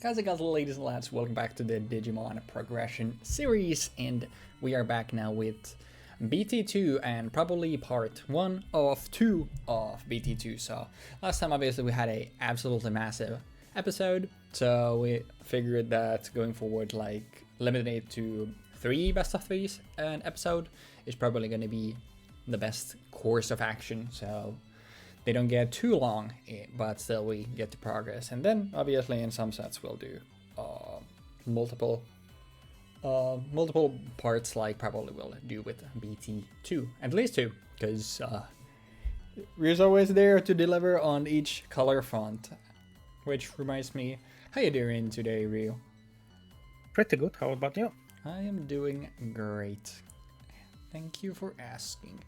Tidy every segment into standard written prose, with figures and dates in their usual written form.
Guys and girls, ladies and lads, welcome back to the Digimon Progression series, and we are back now with BT2 and probably part 1 of 2 of BT2. So last time obviously we had a absolutely massive episode, so we figured that going forward, like limiting it to 3 best of 3s an episode is probably going to be the best course of action, so they don't get too long, but still we get to progress. And then obviously in some sets we'll do multiple parts, like probably we'll do with BT2, at least 2, because Ryu's always there to deliver on each color font. Which reminds me, how you doing today, Ryu? Pretty good, how about you? I am doing great. Thank you for asking.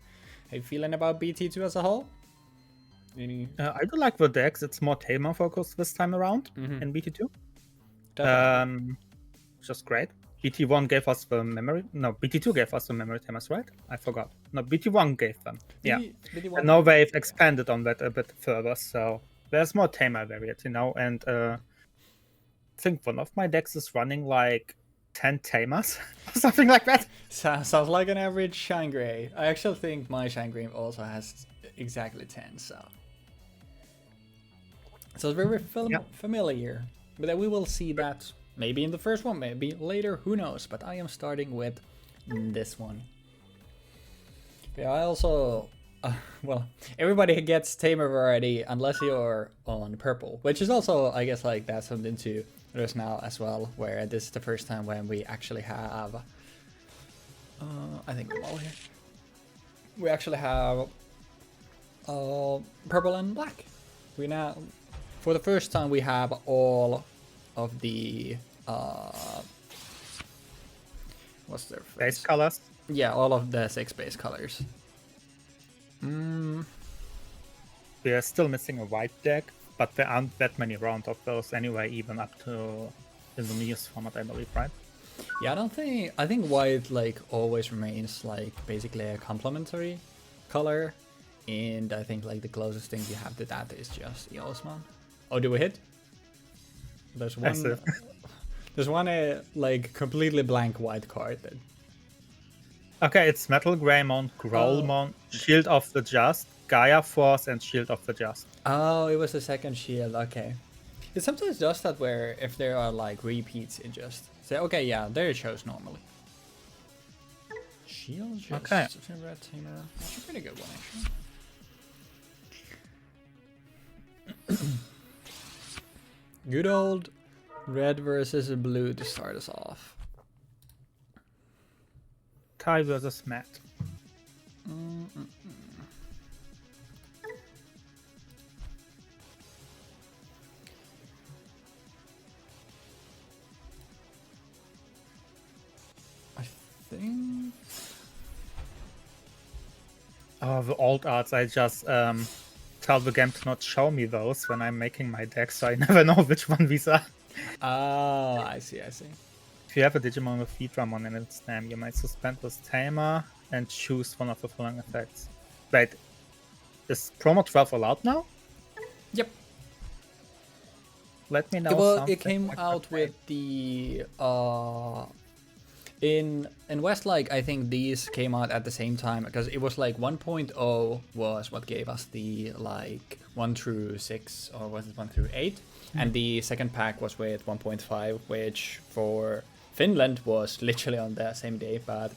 How you feeling about BT2 as a whole? I do like the decks. It's more Tamer focused this time around in BT2. Just great. BT1 gave us the memory. No, BT2 gave us the memory tamers, right? I forgot. No, BT1 gave them. Yeah. And now they've expanded on that a bit further, so there's more Tamer variety now. And I think one of my decks is running like 10 Tamers or something like that. Sounds like an average Shinegrey. I actually think my Shinegrey also has exactly 10, so it's very familiar. But then we will see that maybe in the first one, maybe later, who knows. But I am starting with this one. Yeah, I also, well, everybody gets Tamer variety unless you're on purple, which is also, I guess, like that's something to notice now as well, where this is the first time when we actually have, I think I'm all here. We actually have purple and black. We now, for the first time, we have all of the what's their face? Base colors. Yeah, all of the 6 base colors. We are still missing a white deck, but there aren't that many rounds of those anyway, even up to in the news format, I believe, right? Yeah, I think white like always remains like basically a complementary color, and I think like the closest thing you have to that is just Eosman. Oh, do we hit? There's one. There's one like completely blank white card. That... Okay, it's Metal Greymon, Growlmon, Shield of the Just, Gaia Force, and Shield of the Just. Oh, it was the second shield. Okay. It sometimes does that where if there are like repeats, it just say, okay, yeah, there it shows normally. Shield just okay. Red Tamer. That's a pretty good one actually. Good old red versus blue to start us off. Kai versus Matt. I think. Oh, the alt arts, I just tell the game to not show me those when I'm making my deck, so I never know which one these are. Oh, I see. If you have a Digimon with Feedramon in its name, you might suspend this Tamer and choose one of the following effects. Wait, is promo 12 allowed now? Yep. Let me know. It came out with the in West, like I think these came out at the same time, because it was like 1.0 was what gave us the like 1 through 6, or was it 1 through 8? And the second pack was with 1.5, which for Finland was literally on the same day. But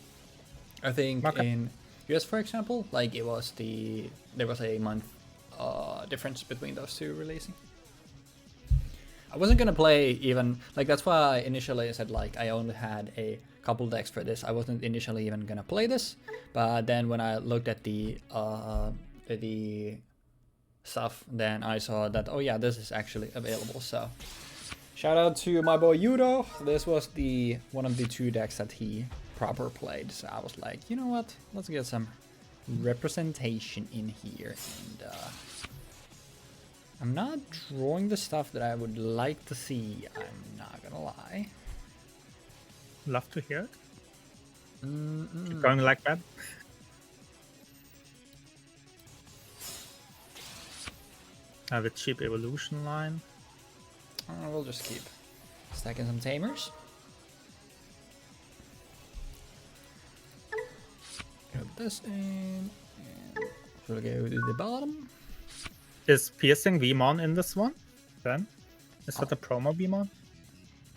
I think in US, for example, like there was a month difference between those two releasing. I wasn't gonna play even, like that's why I initially said like I only had a couple decks for this. I wasn't initially even gonna play this, but then when I looked at the stuff, then I saw that, oh yeah, this is actually available. So shout out to my boy Yudo. This was the one of the 2 decks that he proper played, so I was like, you know what, let's get some representation in here. And I'm not drawing the stuff that I would like to see, I'm not gonna lie. Love to hear it. Keep going like that. I have a cheap evolution line. We'll just keep. Stacking some tamers. Put this in, and we'll go to the bottom. Is piercing Vmon in this one? Then is that a promo Vmon?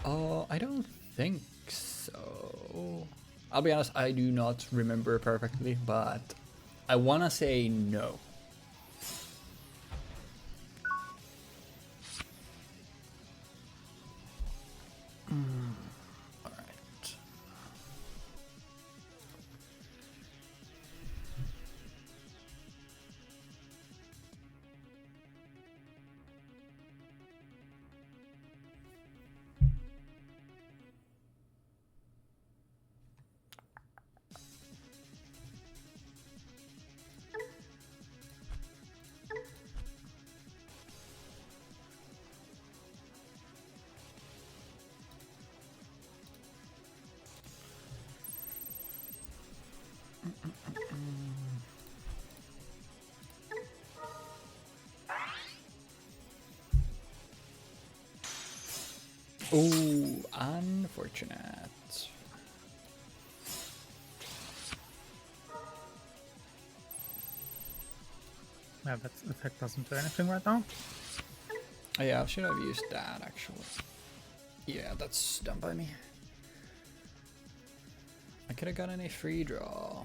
Oh, I don't think so. I'll be honest, I do not remember perfectly, but I wanna say no. Alright. Ooh, unfortunate. Yeah, that effect doesn't do anything right now. Oh, yeah, I should have used that actually. Yeah, that's done by me. I could have gotten a free draw.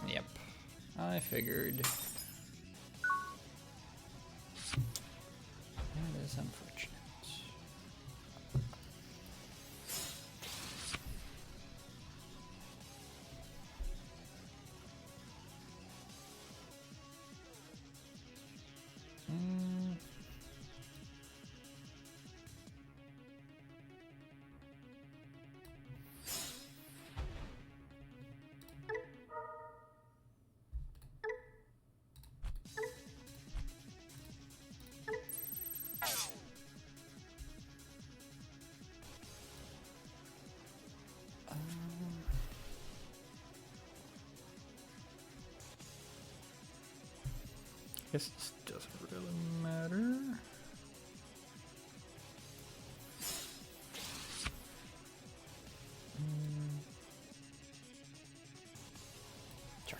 Yep, I figured. That is unfortunate. Guess this doesn't really matter. Sure.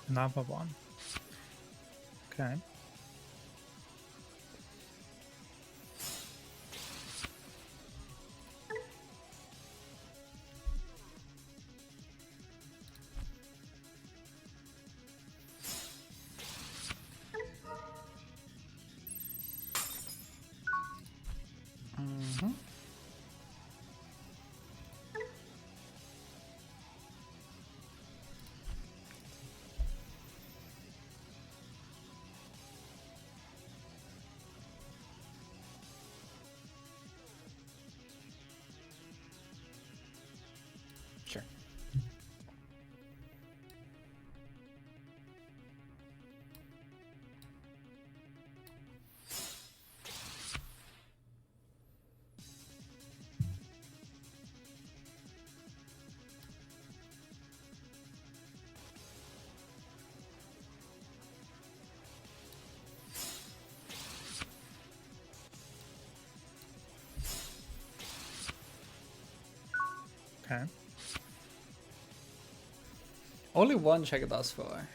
Another one. Okay. Sure. Okay. Only one check thus far.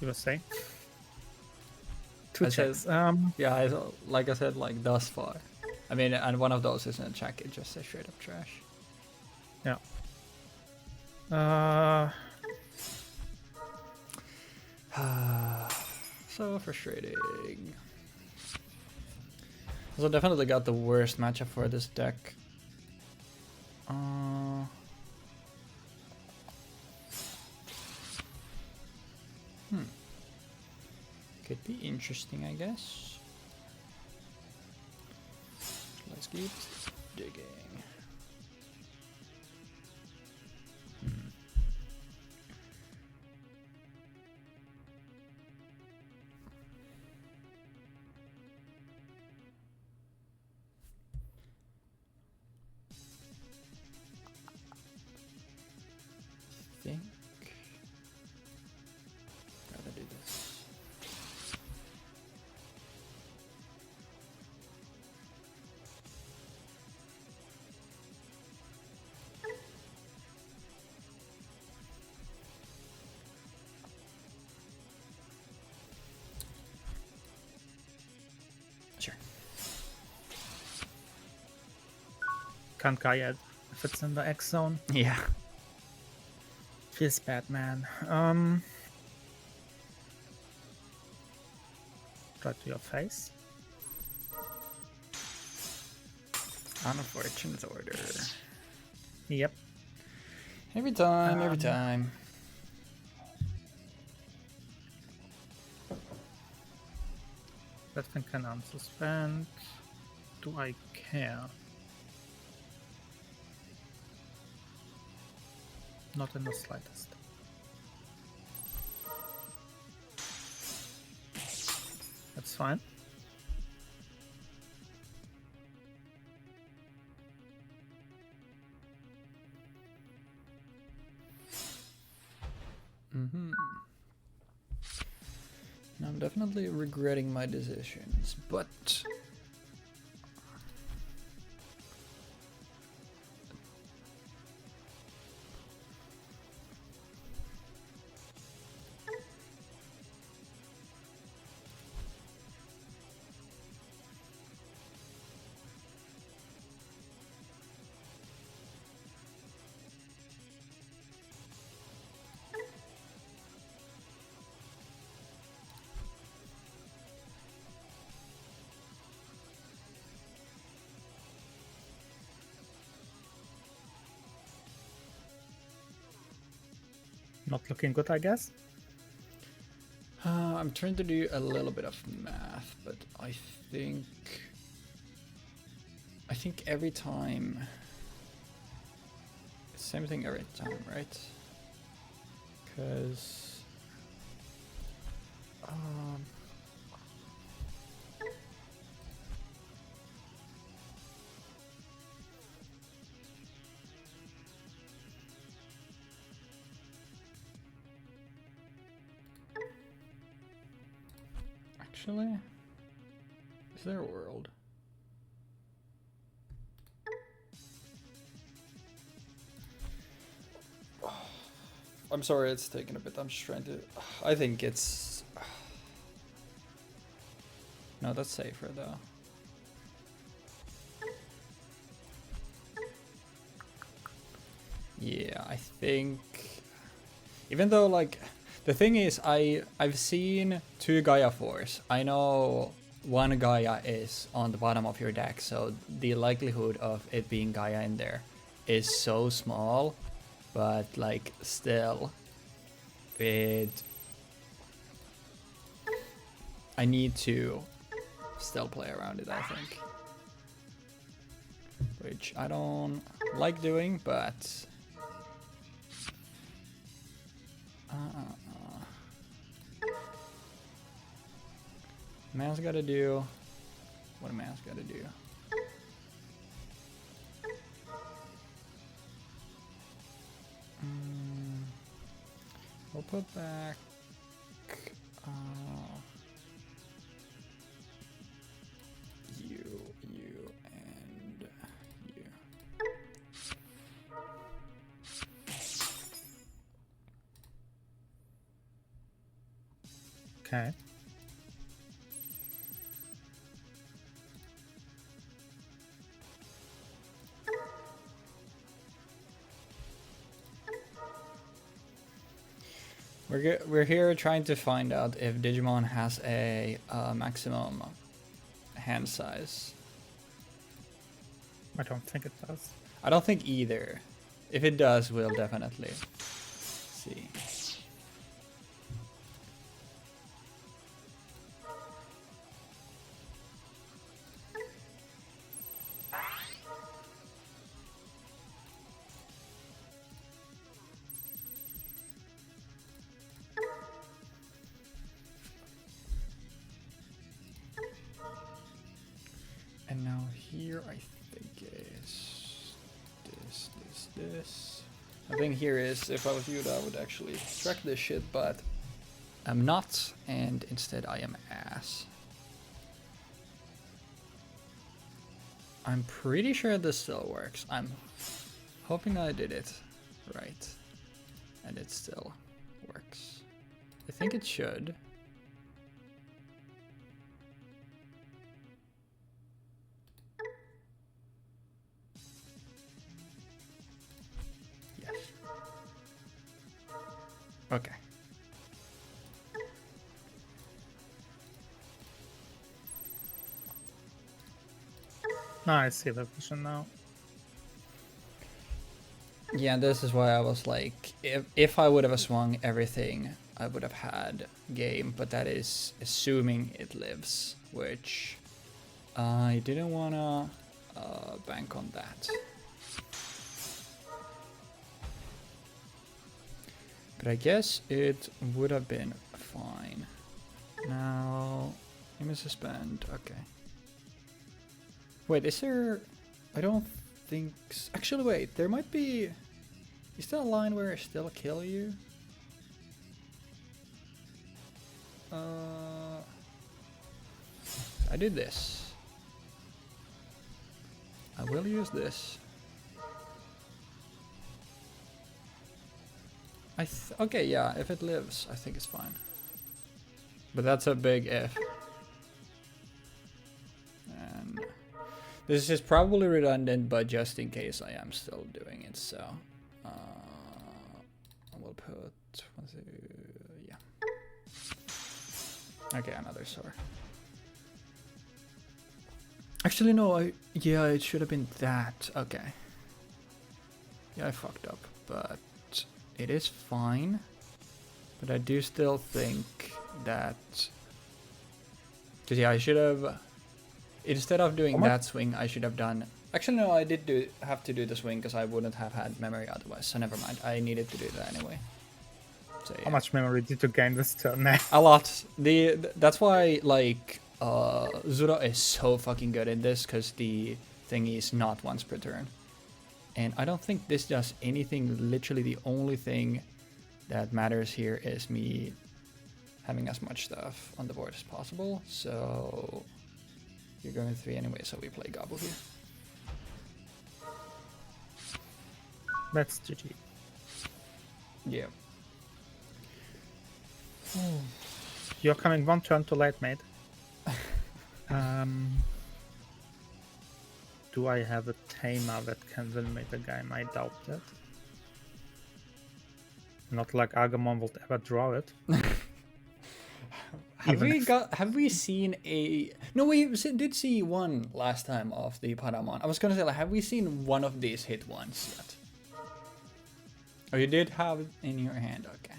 You were saying? I Two said- checks. Yeah, like I said, like thus far. I mean, and one of those isn't a check; it's just a straight up trash. Yeah. So frustrating. Also, definitely got the worst matchup for this deck. Could be interesting, I guess. Let's keep digging. think. Gotta do this. Sure. Can't Gaia if it's in the X zone. Yeah. Feels bad, man. Try to your face. Unfortunate order. Yep. Every time. That thing can unsuspend. Do I care? Not in the slightest. That's fine. I'm definitely regretting my decisions, but Not looking good, I guess. I'm trying to do a little bit of math, but I think every time, same thing every time, right? Because actually, is there a world? I'm sorry, it's taking a bit. I'm just trying to. I think it's. No, that's safer though. Yeah, I think. Even though, like, the thing is, I've seen 2 Gaia Force. I know 1 Gaia is on the bottom of your deck, so the likelihood of it being Gaia in there is so small. But, like, still, I need to still play around it, I think. Which I don't like doing, but... Man's gotta do what a man's gotta do. We'll put back you, and you. Okay. We're here trying to find out if Digimon has a maximum hand size. I don't think it does. I don't think either. If it does, we'll definitely see. And now here I think is this. The thing here is, if I was you, I would actually track this shit, but I'm not, and instead I am ass. I'm pretty sure this still works. I'm hoping I did it right, and it still works. I think it should. Yes. Okay. No, I see the vision now. Yeah, this is why I was like, if I would have swung everything, I would have had game, but that is assuming it lives, which I didn't wanna bank on that. But I guess it would have been fine. Now, let me suspend, okay. Wait, is there, I don't think, actually wait, there might be, is there a line where I still kill you? I did this. I will use this. Okay, yeah, if it lives, I think it's fine. But that's a big if. And this is probably redundant, but just in case I am still doing it, so I will put, yeah. Okay, another sword. Actually, no, yeah, it should have been that. Okay. Yeah, I fucked up, but it is fine. But I do still think that, because yeah, I should have, instead of doing that swing, I should have done, actually no, I did have to do the swing because I wouldn't have had memory otherwise, so never mind, I needed to do that anyway. So, yeah. How much memory did you gain this turn now? A lot. That's why, like, Zura is so fucking good in this, because the thing is not once per turn. And I don't think this does anything. Literally the only thing that matters here is me having as much stuff on the board as possible. So you're going 3 anyway, so we play Gobble here. That's GG. Yeah. You're coming one turn too late, mate. Do I have a tamer that can win me the game? I doubt it. Not like Agumon will ever draw it. Have we seen a? No, we did see one last time of the Paramon. I was gonna say, like, have we seen one of these hit once yet? Oh, you did have it in your hand. Okay.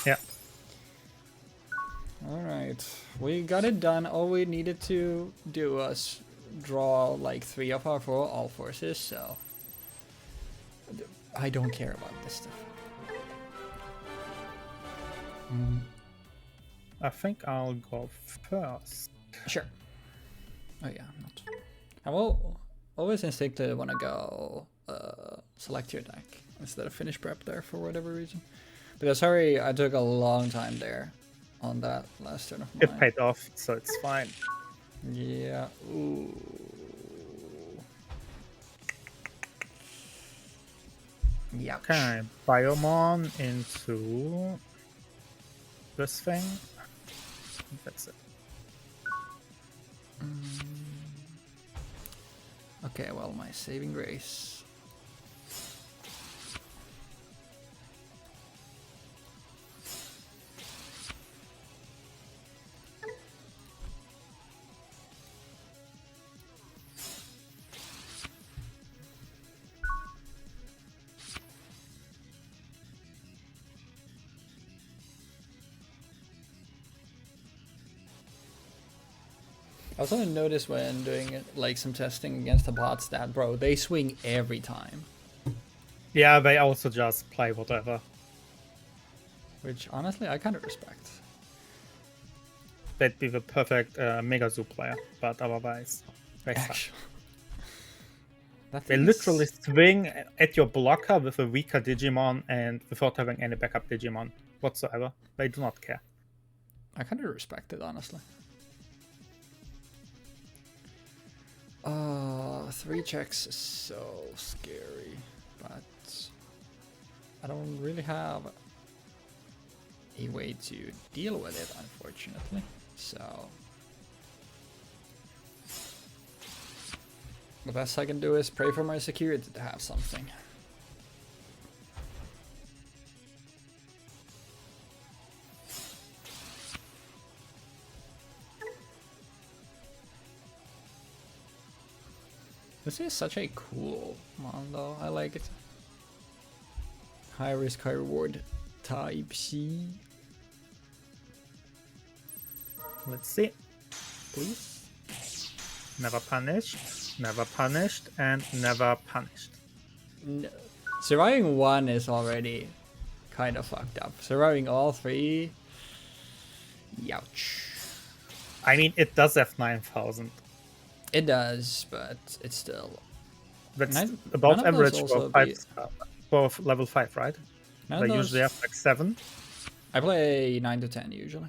Yeah. All right, we got it done. All we needed to do was draw like 3 of our 4 Ulforces, so I don't care about this stuff. I think I'll go first. Sure. Oh yeah, not. I will always instinctively want to go select your deck instead of finish prep there for whatever reason. Because sorry, I took a long time there on that last turn of mine. It paid off, so it's fine. Yeah. Ooh. Yeah. Okay, Biomon into this thing. That's it. Okay, well, my saving grace. I also noticed when doing like some testing against the bots that, bro, they swing every time. Yeah, they also just play whatever. Which honestly I kind of respect. They'd be the perfect Megazoo player, but otherwise they suck. They literally swing at your blocker with a weaker Digimon and without having any backup Digimon whatsoever. They do not care. I kind of respect it, honestly. 3 checks is so scary, but I don't really have a way to deal with it, unfortunately. So the best I can do is pray for my security to have something. This is such a cool one though, I like it. High risk, high reward type C. Let's see. Please. Never punished, and never punished. No. Surviving 1 is already kind of fucked up. Surviving all 3, youch. I mean, it does have 9,000. It does, but it's still... That's about average for level 5, right? They usually have like 7. I play 9 to 10 usually.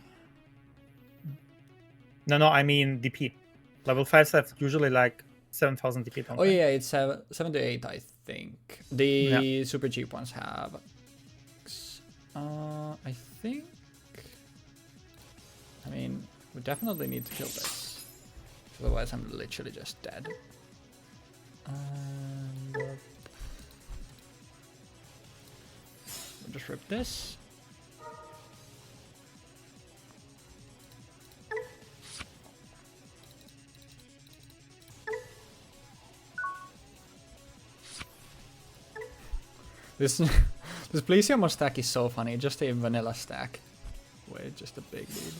No, I mean DP. Level 5s have usually like 7,000 DP. Oh yeah, it's 7 to 8, I think. The super cheap ones have... I think... I mean, we definitely need to kill this. Otherwise I'm literally just dead. And... we'll just rip this. This Plesiomon stack is so funny, just a vanilla stack with just a big lead.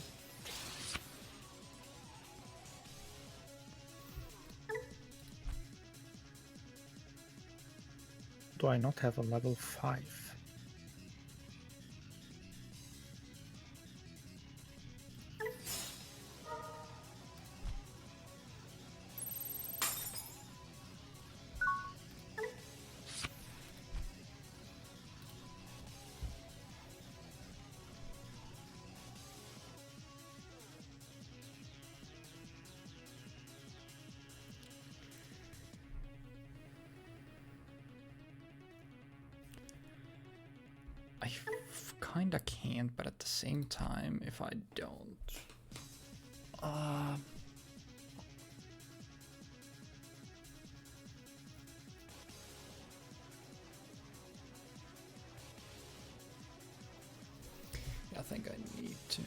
Do I not have a level 5? Kinda can't, but at the same time, if I don't... yeah, I think I need to.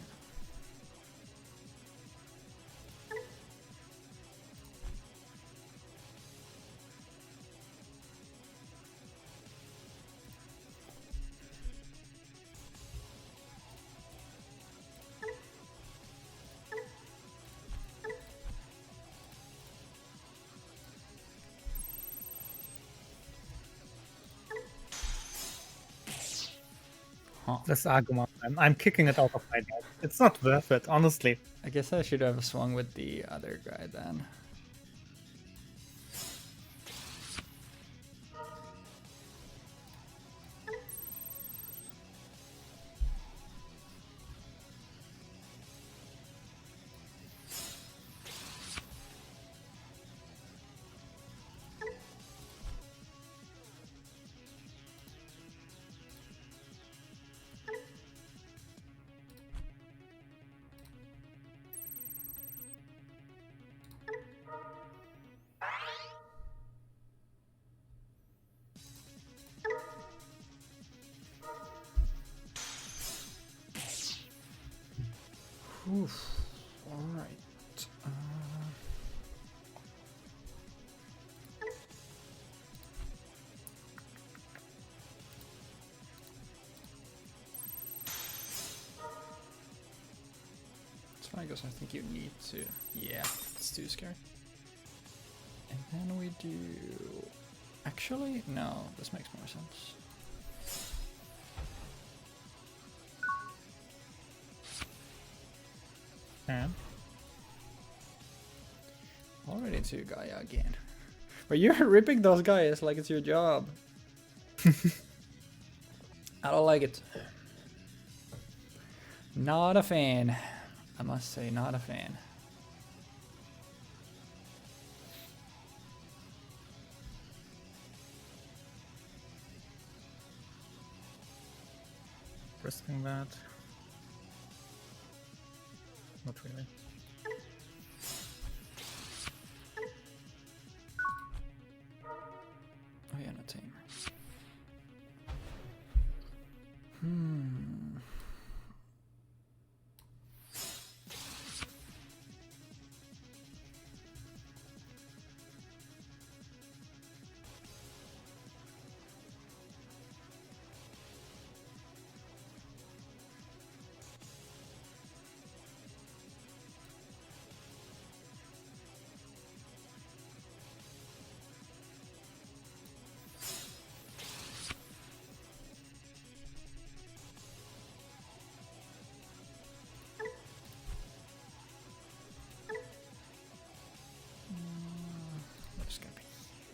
This Agumon, I'm kicking it out of my deck. It's not worth it, honestly. I guess I should have swung with the other guy then. Oof. All right. It's fine because I think you need to. Yeah, it's too scary. And then we do. Actually, no. This makes more sense. And Already to Gaia again. But you're ripping those guys like it's your job. I don't like it. Not a fan. I must say, not a fan. Risking that. Not really. Oh yeah, no tamer. That's gonna be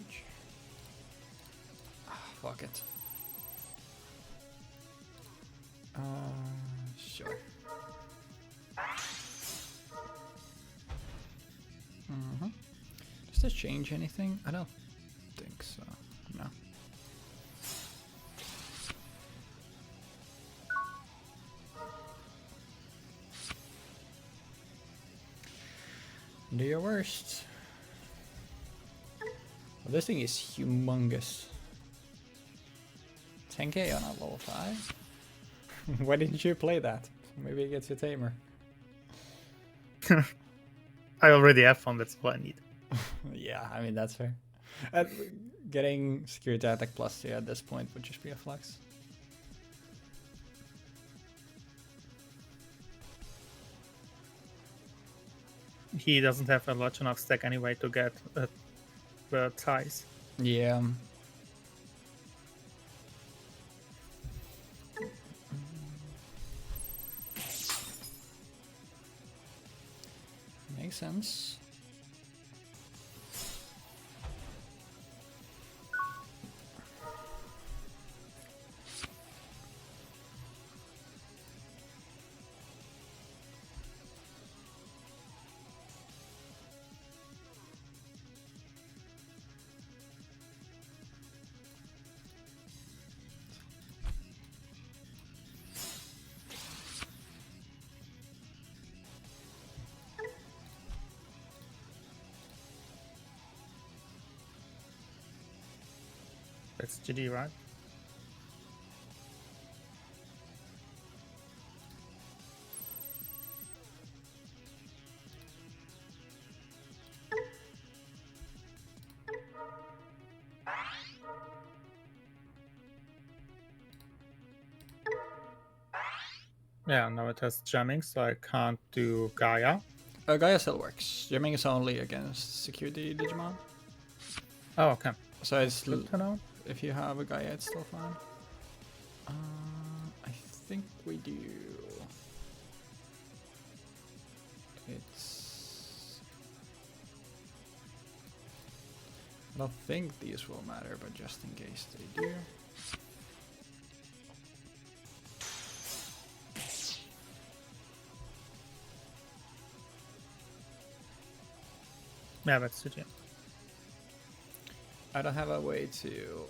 huge. Fuck it. Sure. Does this change anything? I don't think so. No. Do your worst. Well, this thing is humongous. 10k on a level 5? Why didn't you play that? Maybe it gets your tamer. I already have one, that's all I need. Yeah, I mean, that's fair. Getting security attack plus 2 at this point would just be a flex. He doesn't have a large enough stack anyway to get the ties. Yeah. Makes sense. That's GD, right? Yeah, now it has jamming, so I can't do Gaia. Gaia still works. Jamming is only against security Digimon. Oh, okay. So it's Good to know. if you have a Gaia, it's still fine. I think we do. It's. I don't think these will matter, but just in case they do. Yeah, that's it. I don't have a way to.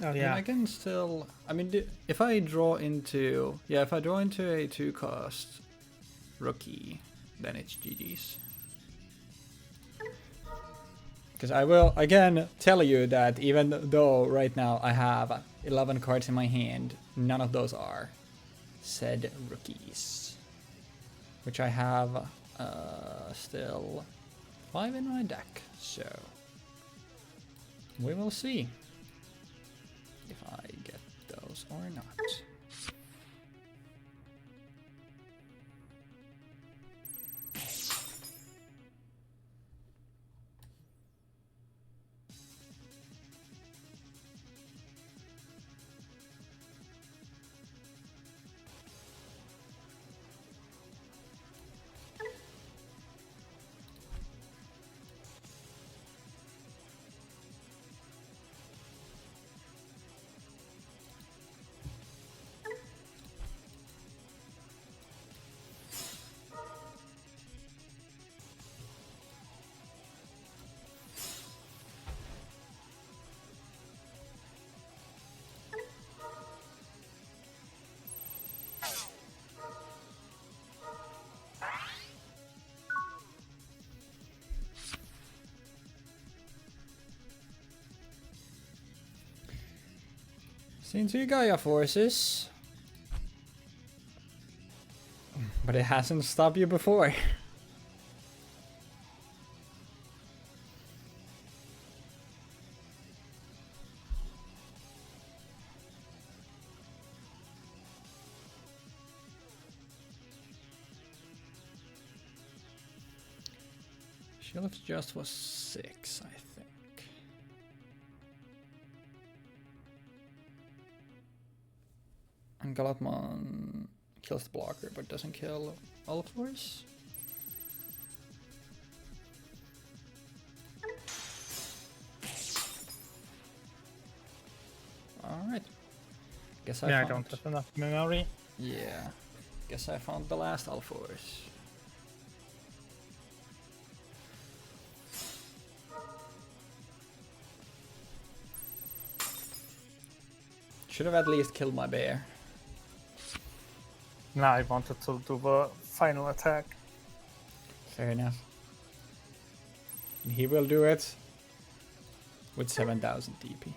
Oh I mean, yeah. I can still. I mean, if I draw into if I draw into a 2-cost rookie, then it's GG's. Because I will again tell you that even though right now I have 11 cards in my hand, none of those are said rookies, which I have still 5 in my deck. So we will see if I get those or not. into Gaia forces. But it hasn't stopped you before. Shield of Just was 6, I think. And Gallant kills the blocker, but doesn't kill Ulforce. Alright. Guess I don't have enough memory. Yeah. Guess I found the last Ulforce. Should have at least killed my bear. No, I wanted to do the final attack. Fair enough. And he will do it with 7,000 DP.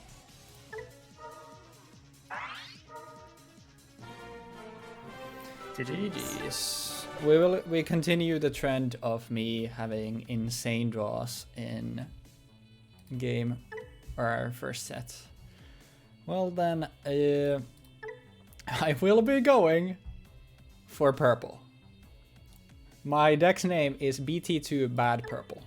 GG's. We continue the trend of me having insane draws in game or our first set. Well then, I will be going for purple. My deck's name is BT2 Bad Purple.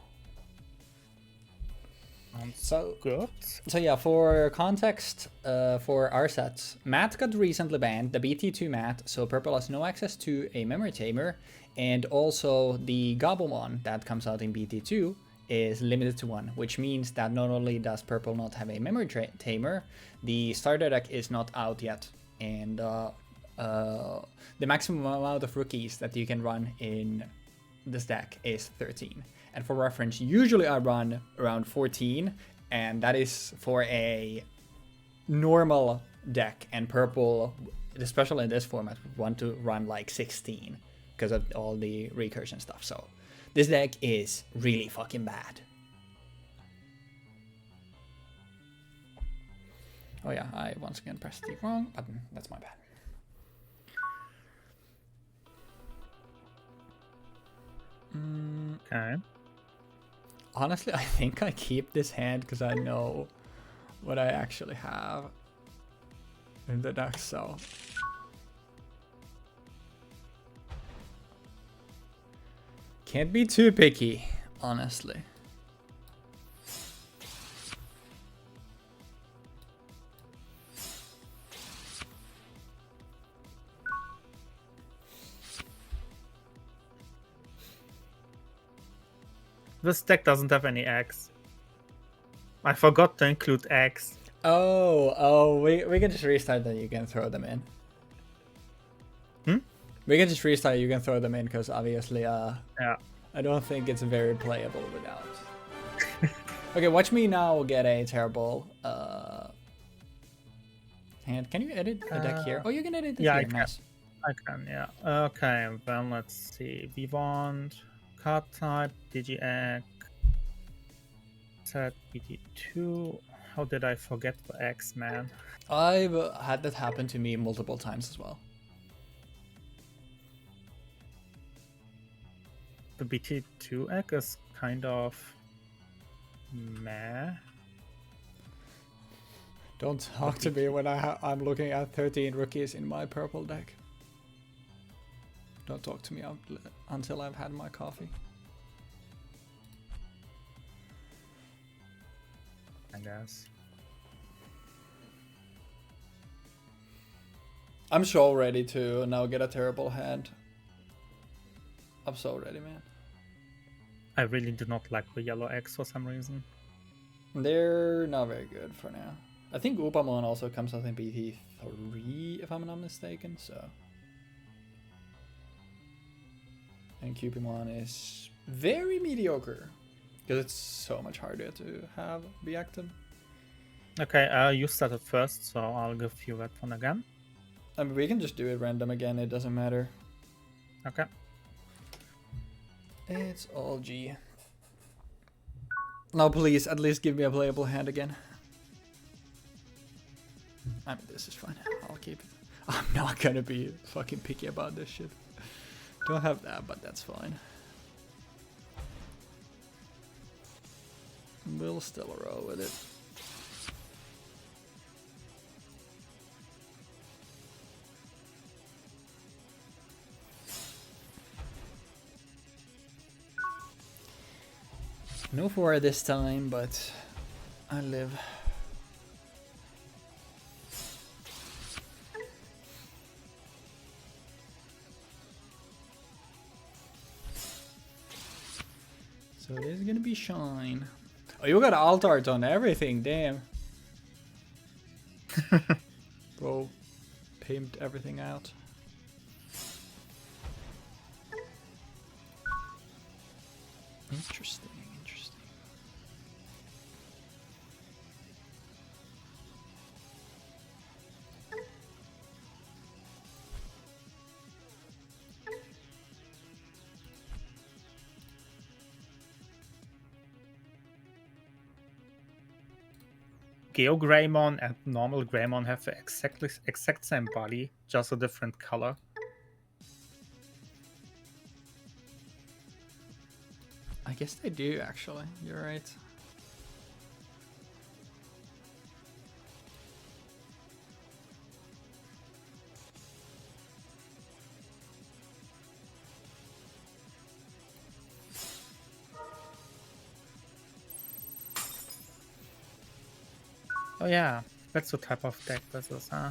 So good. So yeah, for context, for our sets, Matt got recently banned, the BT2 Matt, so purple has no access to a memory tamer, and also the Gobblemon that comes out in BT2 is limited to 1, which means that not only does purple not have a memory tamer, the starter deck is not out yet, and the maximum amount of rookies that you can run in this deck is 13. And for reference, usually I run around 14, and that is for a normal deck, and purple, especially in this format, would want to run like 16 because of all the recursion stuff. So this deck is really fucking bad. Oh yeah, I once again pressed the wrong button. That's my bad. Okay. Honestly, I think I keep this hand because I know what I actually have in the deck, so. Can't be too picky, honestly. This deck doesn't have any eggs. I forgot to include eggs. We can just restart, then you can throw them in. We can just restart, you can throw them in, because obviously, yeah. I don't think it's very playable without. Okay, watch me now get a terrible hand. Can you edit the deck here? Oh, you can edit it here. Nice. I can, yeah. Okay, then let's see. We want card type, DigiEgg, set BT2. How did I forget the X, man? I've had that happen to me multiple times as well. The BT2 egg is kind of meh. Don't talk to me when I'm looking at 13 rookies in my purple deck. Don't talk to me until I've had my coffee. I guess. I'm so ready to now get a terrible hand. I'm so ready, man. I really do not like the yellow eggs for some reason. They're not very good for now. I think Upamon also comes out in BT3, if I'm not mistaken, so. And Cupimon is very mediocre, because it's so much harder to have be active. Okay, you started first, so I'll give you that one again. I mean, we can just do it random again, it doesn't matter. Okay. It's all G. Now please, at least give me a playable hand again. I mean, this is fine. I'll keep it. I'm not gonna be fucking picky about this shit. Don't have that, but that's fine. We'll still roll with it. No 4 this time, but I live. So it is gonna be Shine. Oh, you got alt art on everything, damn. Bro, pimped everything out. Interesting, interesting. Geo Greymon and normal Greymon have the exact same body, just a different color. I guess they do, actually. You're right. Oh yeah, that's the type of deck this is, huh?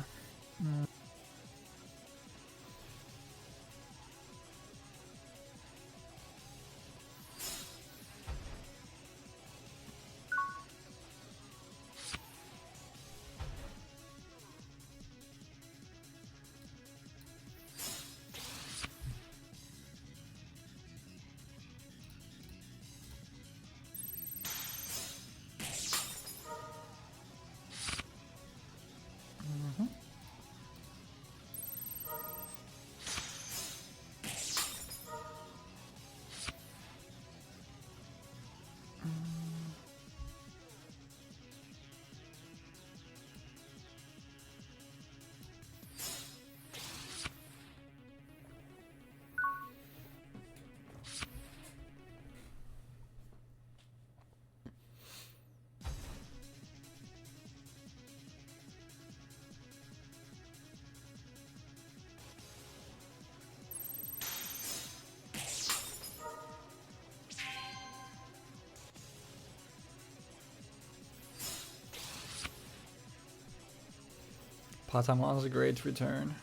Patamon's a great return.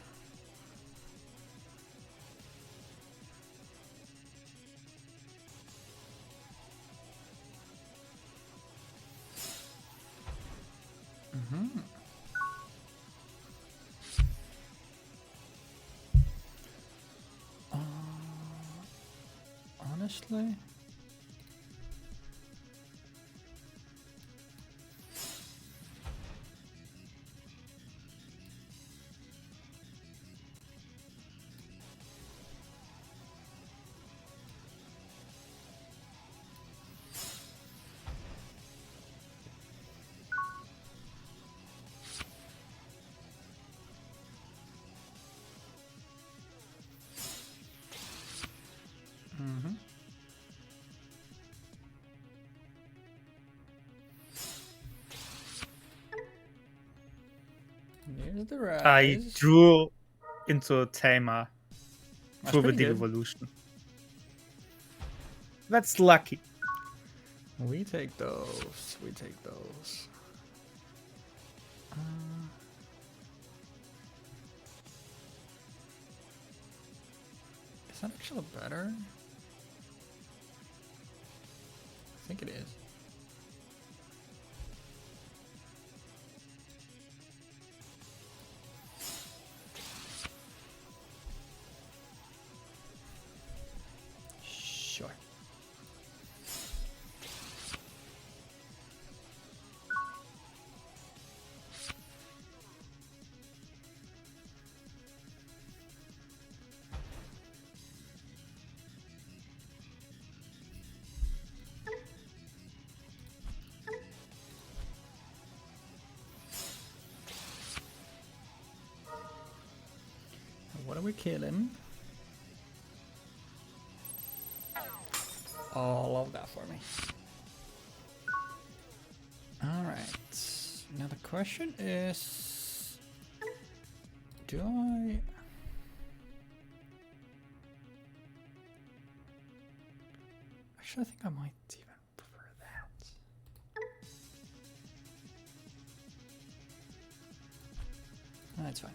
Honestly, here's the rise. I drew into a tamer through the pretty good. devolution. That's lucky. We take those. We take those. Is that actually better? I think it is. Sure. what are we killing? All of that for me. Alright. Now the question is... Do I... Actually, I think I might even prefer that. That's fine.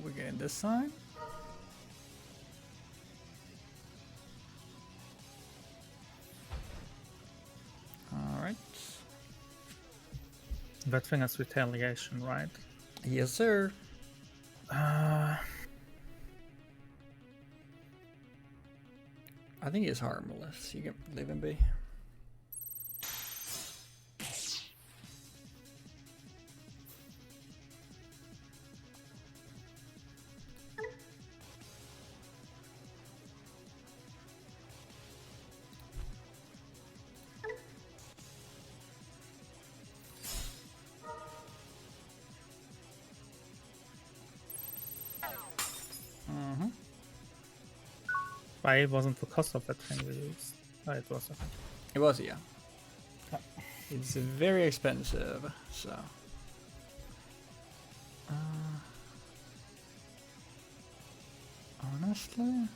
We're getting this side. Alright. That thing is retaliation, right? Yes, sir. I think it's harmless. You can leave him be. Why wasn't the cost of that thing we used? Oh, it was. Okay. It was, yeah. It's very expensive, so. Honestly.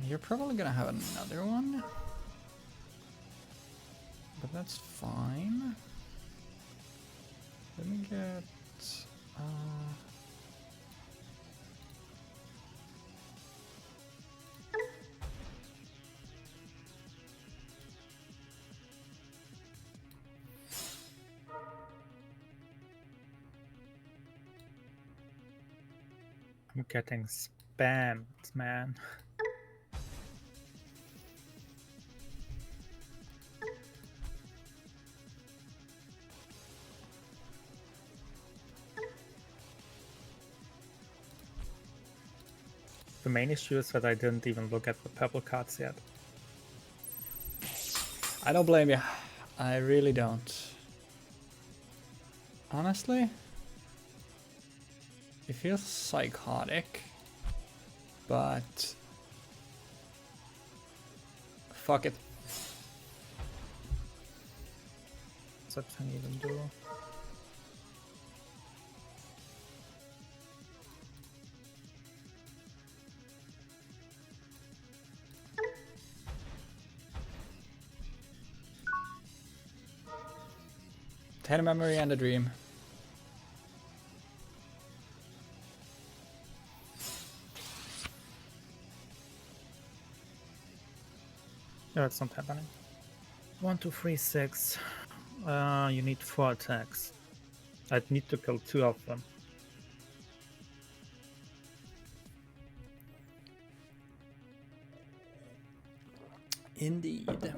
You're probably gonna have another one, but that's fine. Let me get. I'm getting spammed, man. The main issue is that I didn't even look at the purple cards yet. I don't blame you. I really don't. Honestly, it feels psychotic, but fuck it. What's that thing even do? Had a memory and a dream. No, it's not happening. 1, 2, 3, 6. You need 4 attacks. I'd need to kill 2 of them. Indeed.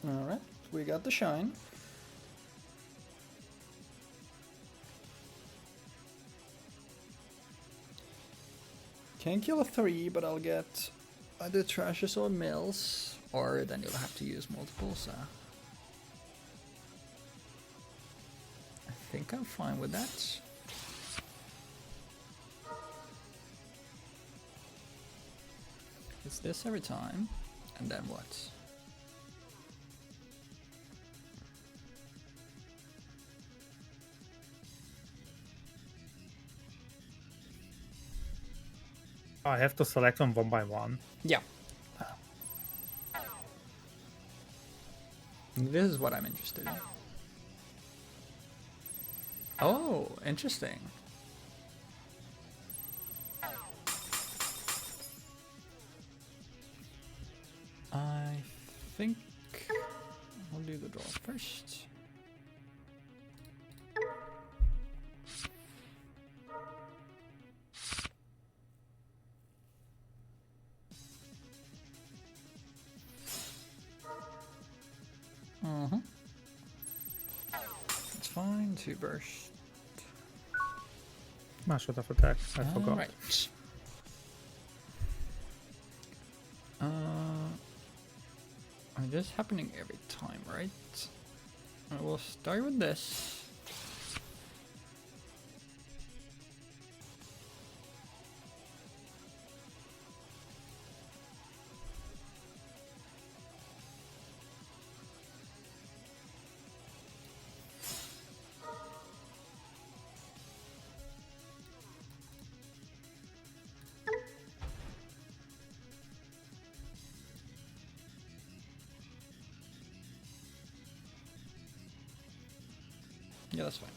Alright, we got the shine. Can't kill a 3, but I'll get either trashes or mills, or then you'll have to use multiple, so. think I'm fine with that. It's this every time, and then what? I have to select them one by one. Yeah. This is what I'm interested in. Oh, interesting. I think I'll do the draw first. It's fine to burst. I should have attacked. I forgot. Right. This is happening every time, right? I will start with this. Yeah, that's fine.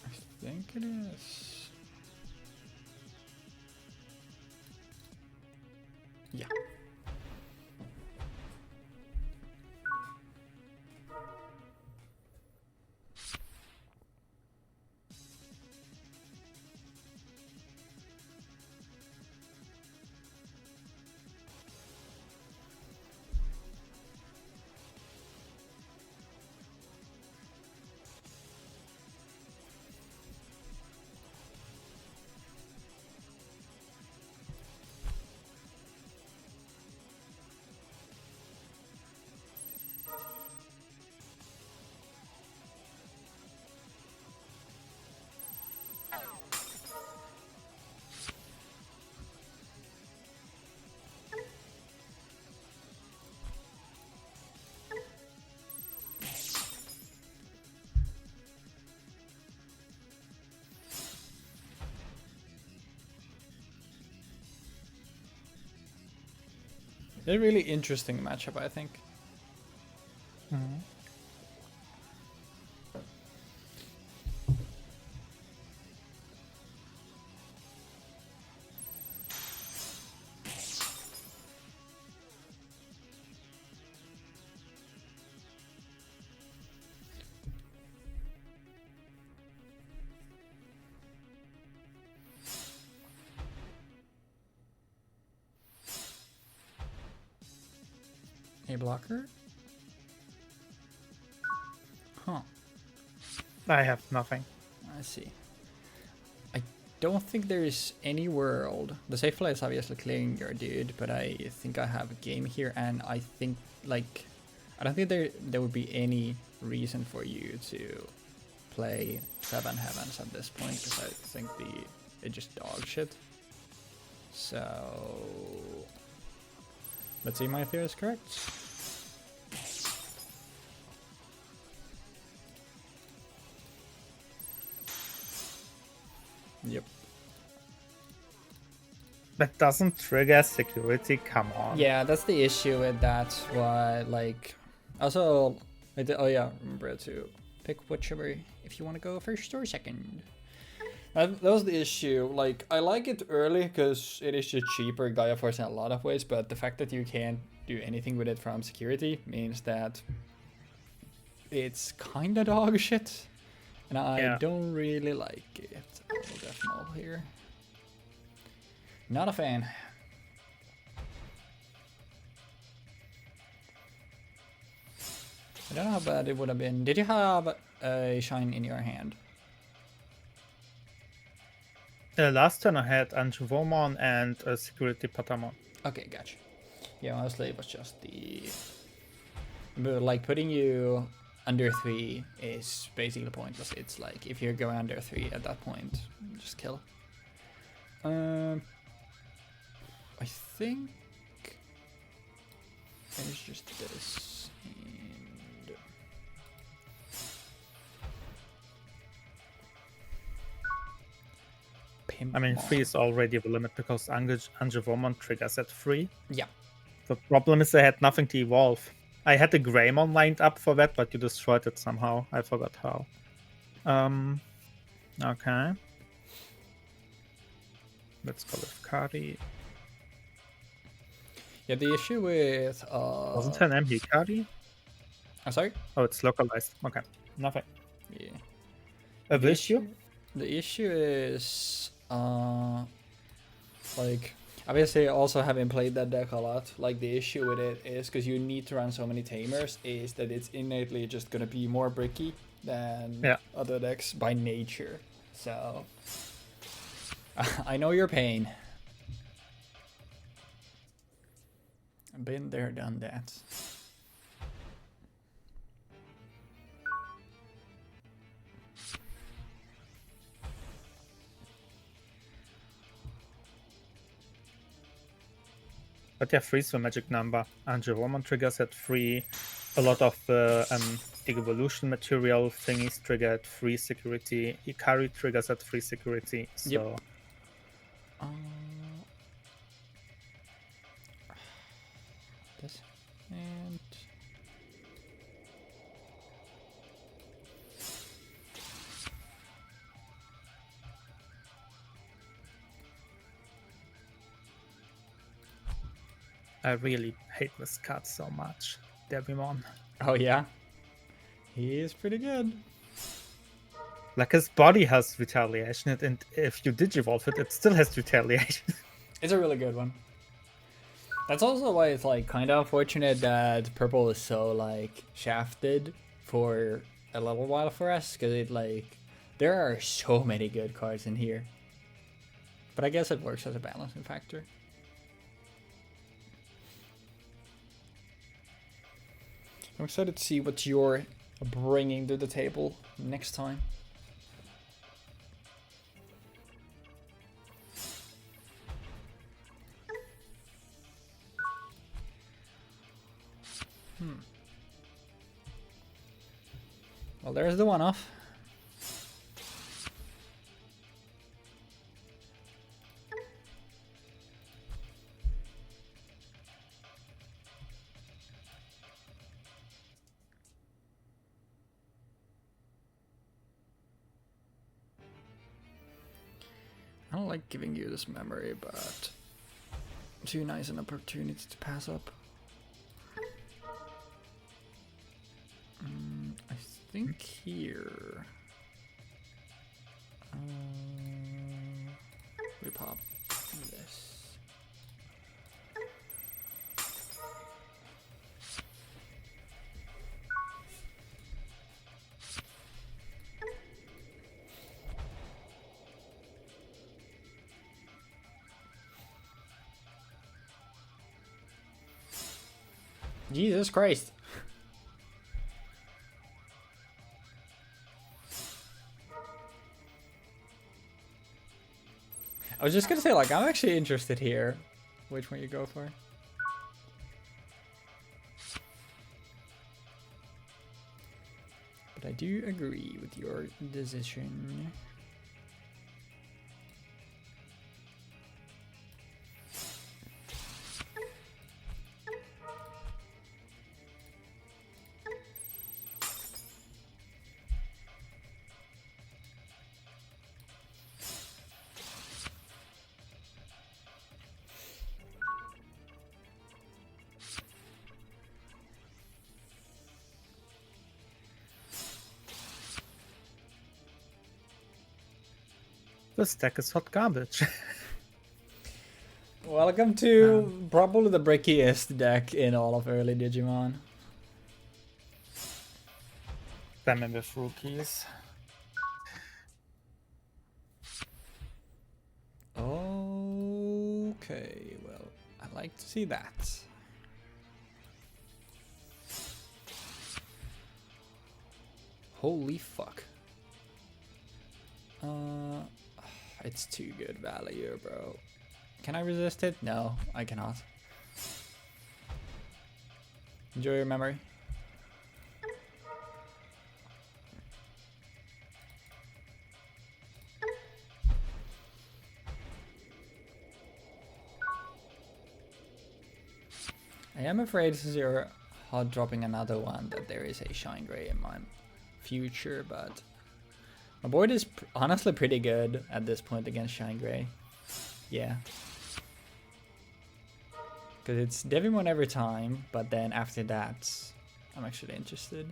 I think it is. Yeah. A really interesting matchup, I think. Mm-hmm. A blocker? Huh. I have nothing. I see. I don't think there is any world. The safe play is obviously clearing your dude, but I think I have a game here, and I think, like, I don't think there would be any reason for you to play 7 heavens at this point, because I think it just dog shit. So let's see, my theory is correct. Yep. That doesn't trigger security, come on. Yeah, that's the issue with that. Why, like, also, oh yeah, remember to pick whichever, if you want to go first or second. That was the issue. Like, I like it early because it is just cheaper Gaia Force in a lot of ways, but the fact that you can't do anything with it from security means that it's kinda dog shit. And I don't really like it. Definitely here. Not a fan. I don't know how bad it would have been. Did you have a shine in your hand? Last turn I had Anjuvomon and Security Patamon. Okay, gotcha. Yeah, mostly it was just the... But like putting you under 3 is basically pointless. It's like if you're going under 3 at that point, just kill. I think it's just this. And I mean, 3 is already the limit because Anjuvomon triggers at 3. Yeah. The problem is I had nothing to evolve. I had the Greymon lined up for that, but you destroyed it somehow. I forgot how. Okay. Let's go with Kari. Yeah, the issue with Wasn't her name Hikari? I'm sorry? Oh, it's localized. Okay. Nothing. Yeah. The issue? The issue is like obviously also having played that deck a lot, like the issue with it is because you need to run so many tamers is that it's innately just gonna be more bricky than other decks by nature. So I know your pain. I've been there, done that. But yeah, 3 is the magic number. Anjuvomon triggers at 3. A lot of Dig Evolution material thingies trigger at 3 security. Hikari triggers at 3 security. So. Yep. This and I really hate this card so much. Devimon. oh yeah, he is pretty good. Like his body has retaliation, and if you digivolve it, it still has retaliation. It's a really good one. That's also why it's like kind of unfortunate that purple is so like shafted for a little while for us, because it like there are so many good cards in here. But I guess it works as a balancing factor. I'm excited to see what you're bringing to the table next time. Well, there's the one-off. I don't like giving you this memory, but too nice an opportunity to pass up. I think here we pop this. Jesus Christ. I was just gonna say, like, I'm actually interested here. Which one you go for? But I do agree with your decision. This deck is hot garbage. Welcome to probably the brickiest deck in all of early Digimon. Them in with rookies. I like to see that. Holy fuck. It's too good value, bro. Can I resist it? No, I cannot. Enjoy your memory. I am afraid since you're hot dropping another one that there is a Shinegrey in my future, but my board is honestly pretty good at this point against Shinegrey. Yeah. Because it's Digimon every time, but then after that, I'm actually interested.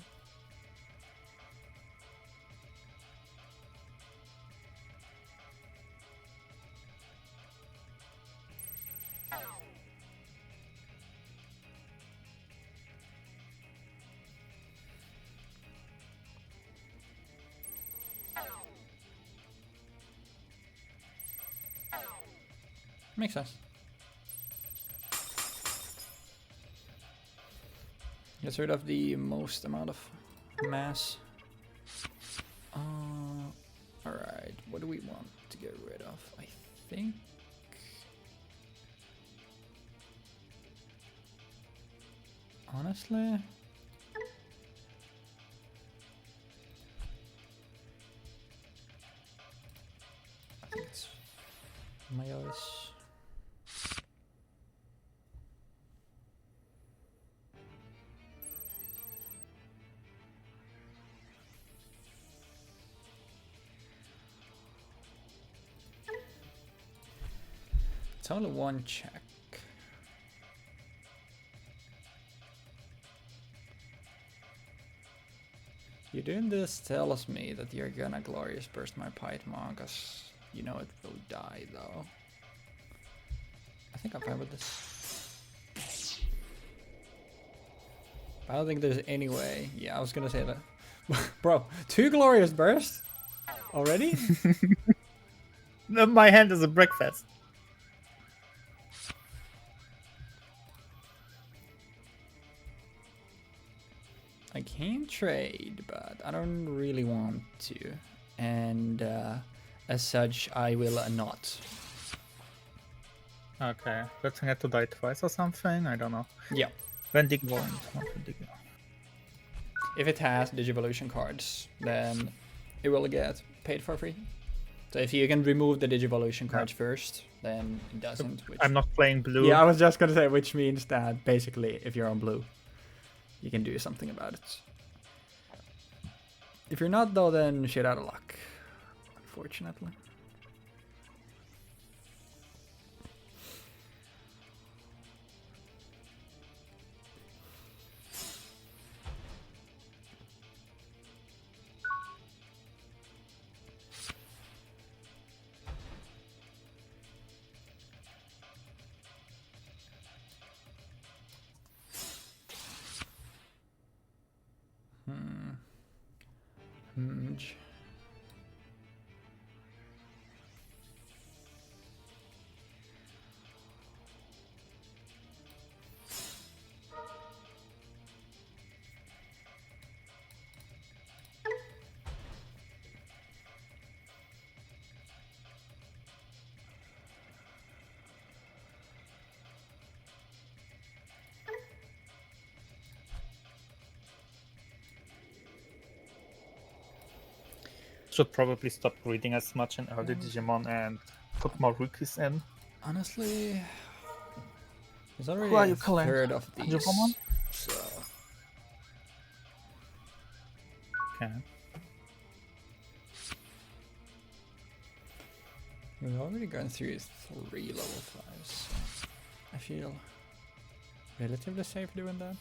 Makes sense. Gets rid of the most amount of mass. Alright, what do we want to get rid of? I think... honestly... I think it's... Mayos. It's only one check. You doing this tells me that you're gonna glorious burst my Python, cause you know it will die though. I think I'm fine with this. I don't think there's any way. Yeah, I was gonna say that. Bro, 2 glorious bursts? Already? My hand is a breakfast. I can trade, but I don't really want to. And as such, I will not. Okay, let's get to die twice or something. I don't know. Yeah. When Digimon. If it has Digivolution cards, then it will get paid for free. So if you can remove the Digivolution cards first, then it doesn't. Which... I'm not playing blue. Yeah, I was just gonna say, which means that basically, if you're on blue, you can do something about it. If you're not though, then shit out of luck, unfortunately. Should probably stop reading as much in early Digimon and put more rookies in. Honestly, there's already a third of these. Digimon? So. Okay. We've already gone through 3 level 5s, so I feel relatively safe doing that.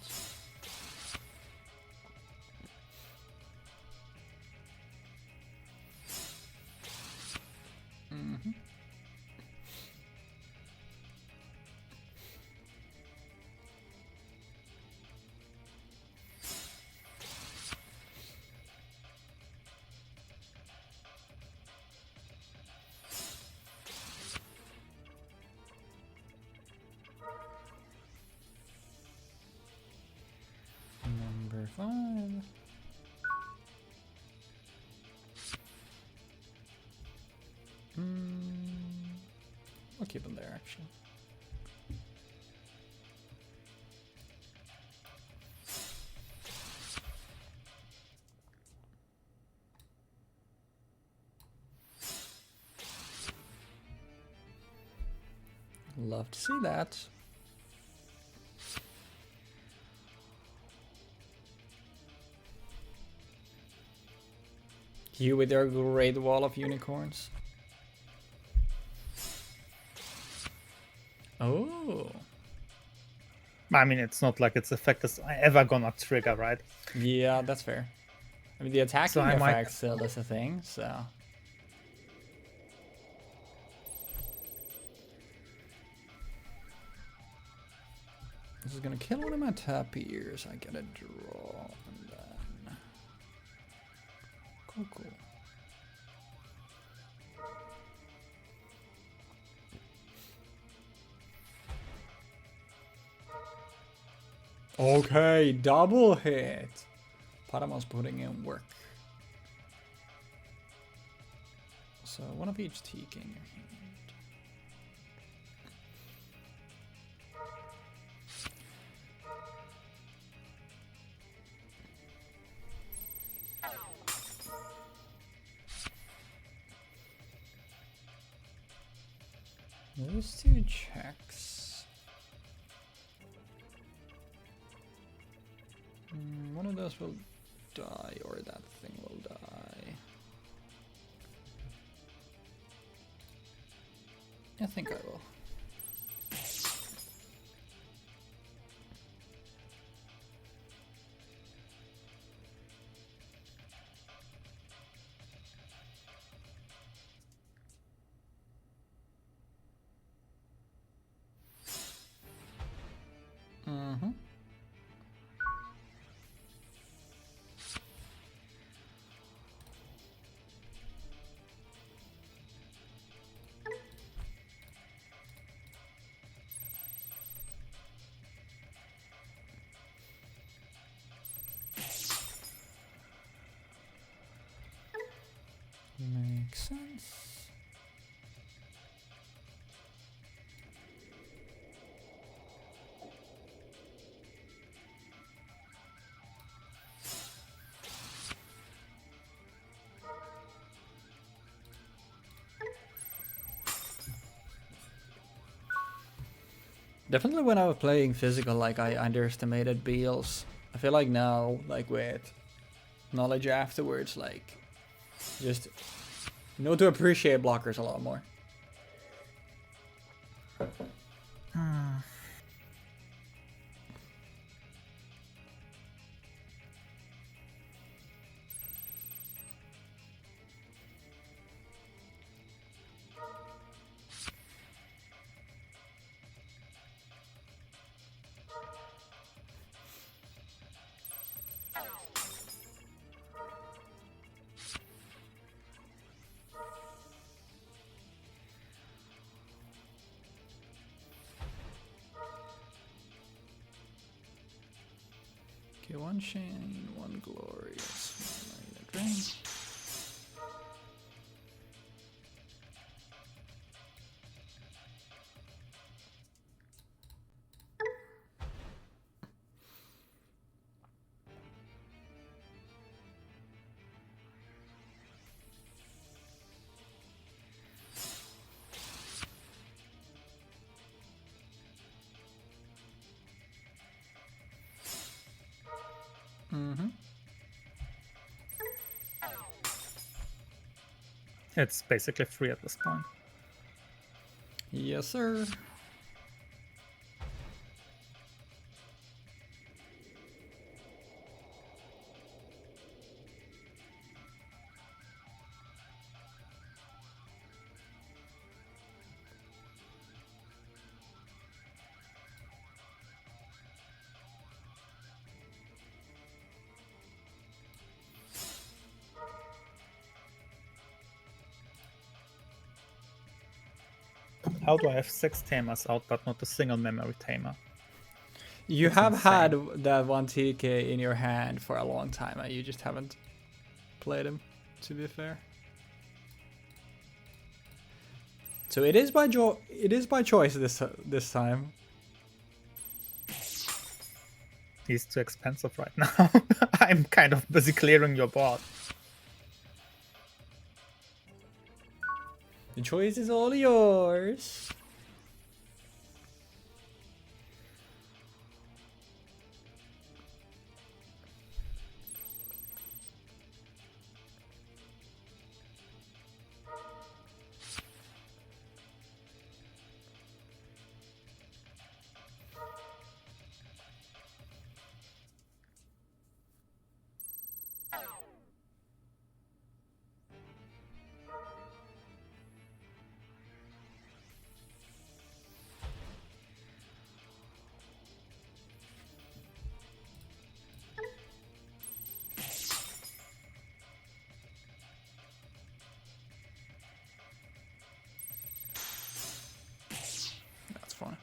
fine. I'll keep him there, actually. Love to see that. You with your great wall of unicorns. Oh. I mean, it's not like its effect is ever gonna trigger, right? Yeah, that's fair. I mean, the attacking effect still is a thing, so. This is gonna kill one of my tapirs. I get a draw, and then... Cool. Okay, double hit. Padamon's putting in work. So one of each teak in your hand. Those two checks. One of those will die, or that thing will die. I think I will. Makes sense. Definitely when I was playing physical, like I underestimated Beals. I feel like now, like with knowledge afterwards, like just know to appreciate blockers a lot more. Okay, one Shane, one Glorious, one Drain. It's basically free at this point. Yes, sir. How do I have 6 tamers out but not a single memory tamer? You It's have insane. had that one TK in your hand for a long time, and you just haven't played him, to be fair. So it is by choice this time. He's too expensive right now. I'm kind of busy clearing your board. The choice is all yours. That's fine.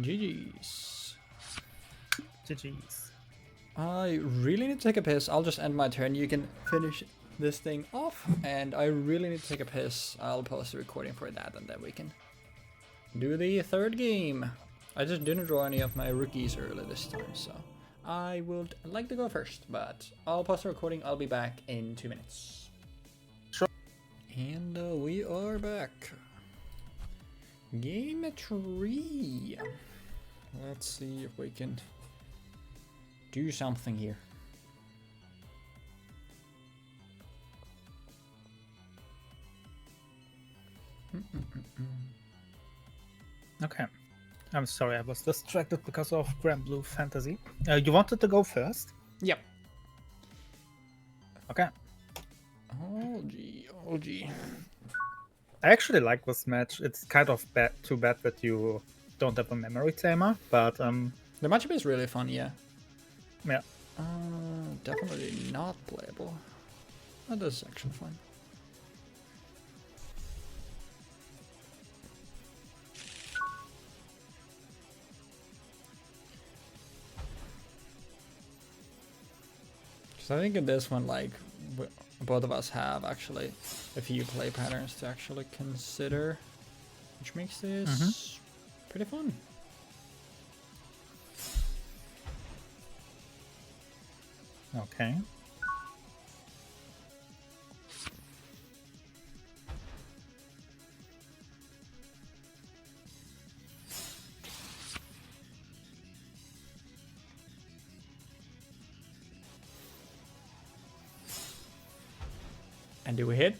GG's. GG's. I really need to take a piss. I'll just end my turn. You can finish this thing off. And I really need to take a piss. I'll post a recording for that, and then we can do the third game. I just didn't draw any of my rookies early this time, so I would like to go first. But I'll post a recording. I'll be back in 2 minutes. Sure. And we are back. Game 3. Let's see if we can do something here. Okay. I'm sorry, I was distracted because of Grand Blue Fantasy. You wanted to go first? Yep. Okay. Oh gee. I actually like this match. It's kind of too bad that you don't have a memory tamer, but The matchup is really fun, yeah. yeah. Definitely not playable. That is actually fun. So I think in this one, like, both of us have actually a few play patterns to actually consider, which makes this pretty fun. Okay. And do we hit?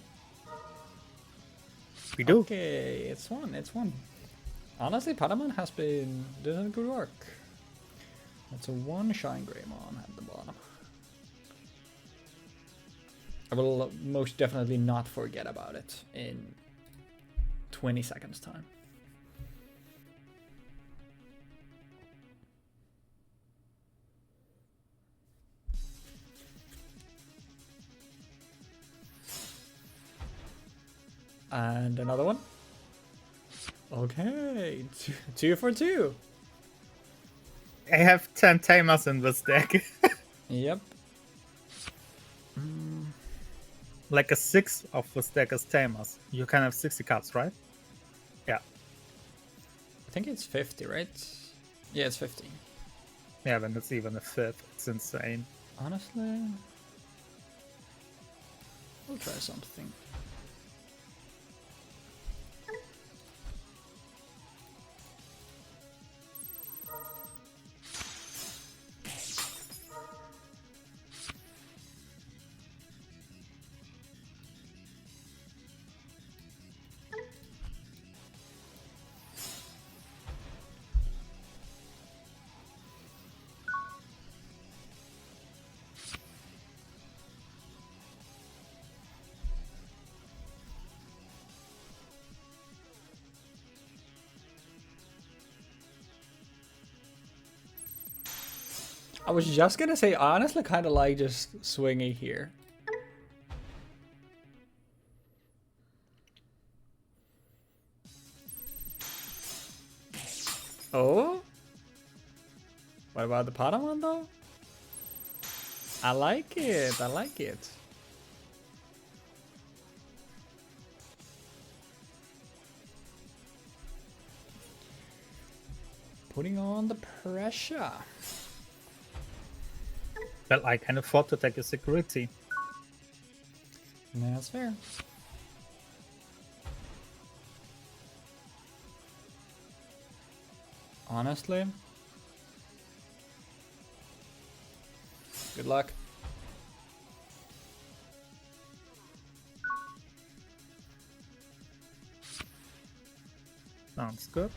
We do. Okay, it's one. Honestly, Padaman has been doing good work. That's a one Shinegrey mon at the bottom. I will most definitely not forget about it in 20 seconds time. And another one. Okay, two for two. I have 10 tamers in this deck. Yep. Like a 6 of this deck is tamers. You can have 60 cards, right? Yeah. I think it's 50, right? Yeah, it's 50. Yeah, then it's even a fifth. It's insane. Honestly, we'll try something. I was just gonna say, honestly, kind of like just swinging here. Oh? What about the bottom one, though? I like it. I like it. Putting on the pressure. Well, I can afford to take a security. That's fair. Honestly. Good luck. Sounds good.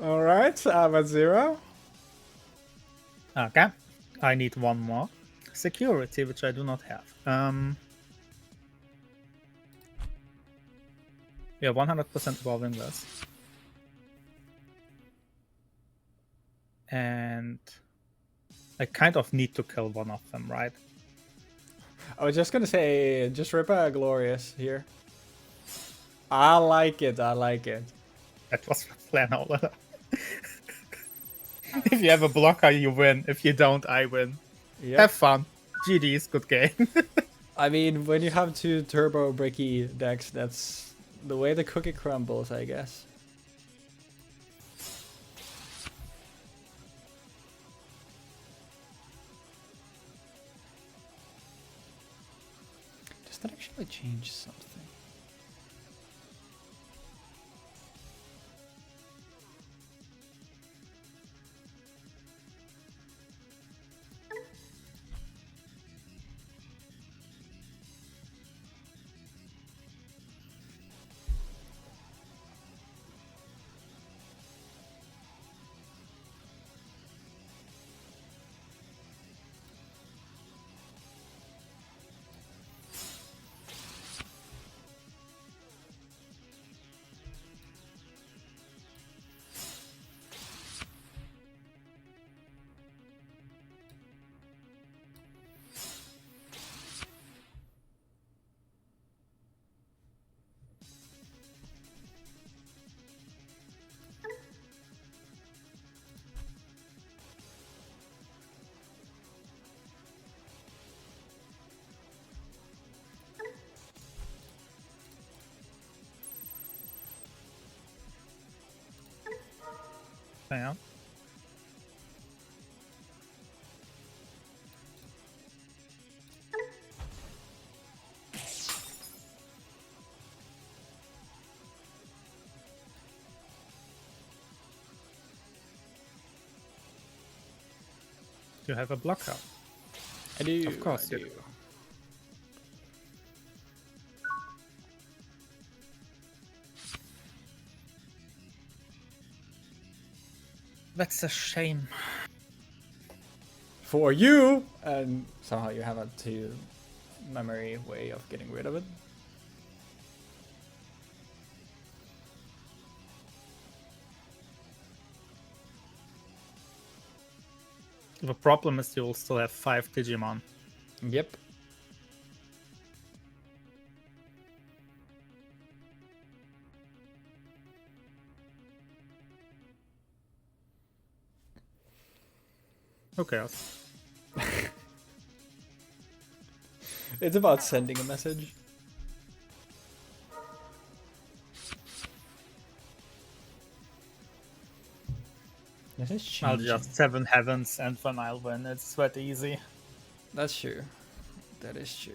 Alright, I'm at 0. Okay. I need one more. Security, which I do not have. Yeah, 100% evolving this. And I kind of need to kill one of them, right? I was just gonna say, just rip a Glorious here. I like it, I like it. That was the plan all along. If you have a blocker, you win. If you don't, I win. Yep. Have fun. GD's, good game. I mean, when you have 2 turbo bricky decks, that's the way the cookie crumbles, I guess. Does that actually change something? Yeah. You have a blocker. I do. Of course I you do. do. That's a shame. For you! And somehow you have a 2 memory way of getting rid of it. The problem is you will still have 5 Digimon. Yep. Who cares? It's about sending a message. This is I'll changing. just 7 heavens and then I'll win. It's that easy. That's true. That is true.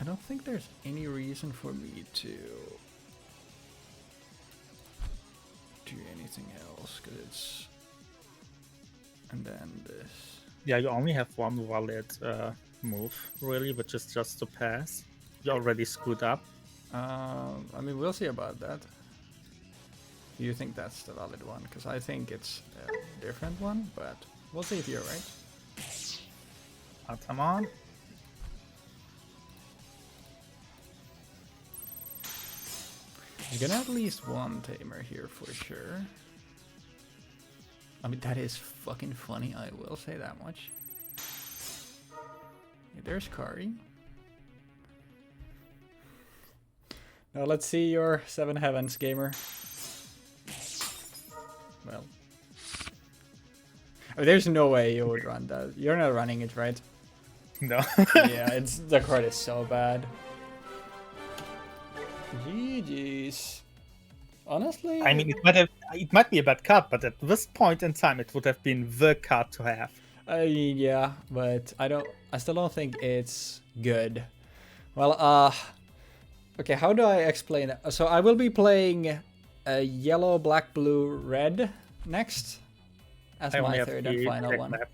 I don't think there's any reason for me to do anything else, because it's... And then this. Yeah, you only have one valid move, really, which is just to pass. You already screwed up. I mean, we'll see about that. Do you think that's the valid one? Because I think it's a different one, but we'll see if you're right. Come on. There's gonna at least one tamer here for sure. I mean, that is fucking funny, I will say that much. Yeah, there's Kari. Now let's see your 7 Heavens, gamer. Well. I mean, there's no way you would run that. You're not running it, right? No. Yeah, the card is so bad. GG's. Honestly, I mean, it might be a bad card, but at this point in time, it would have been the card to have. yeah, but I still don't think it's good. Well, okay, how do I explain it? So I will be playing a yellow, black, blue, red next as my third and final one. Map,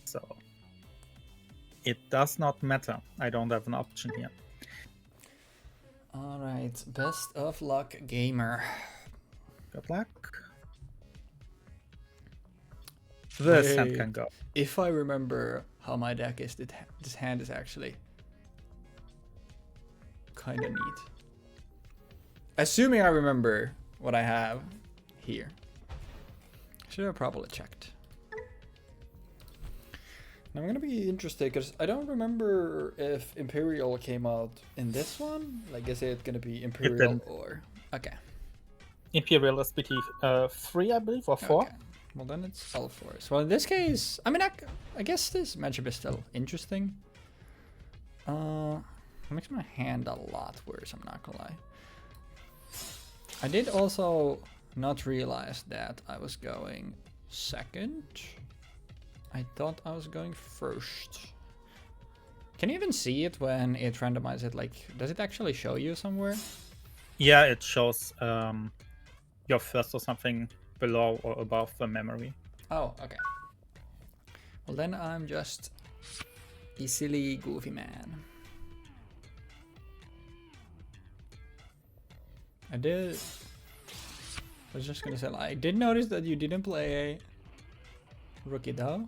so it does not matter. I don't have an option here. Alright, best of luck, gamer. Good luck. This hand can go. If I remember how my deck is, this hand is actually kind of neat. Assuming I remember what I have here. Should have probably checked. I'm gonna be interested because I don't remember if Imperial came out in this one. Like, is it gonna be Imperial or okay? Imperial is BT3, I believe, or 4. Okay. Well, then it's Ulforce. Well, in this case, I mean, I guess this matchup is still interesting. It makes my hand a lot worse. I'm not gonna lie. I did also not realize that I was going second. I thought I was going first. Can you even see it when it randomizes it? Like, does it actually show you somewhere? Yeah, it shows your first or something below or above the memory. Oh, okay. Well, then I'm just a silly goofy man. I was just gonna say, I did notice that you didn't play Rookie though.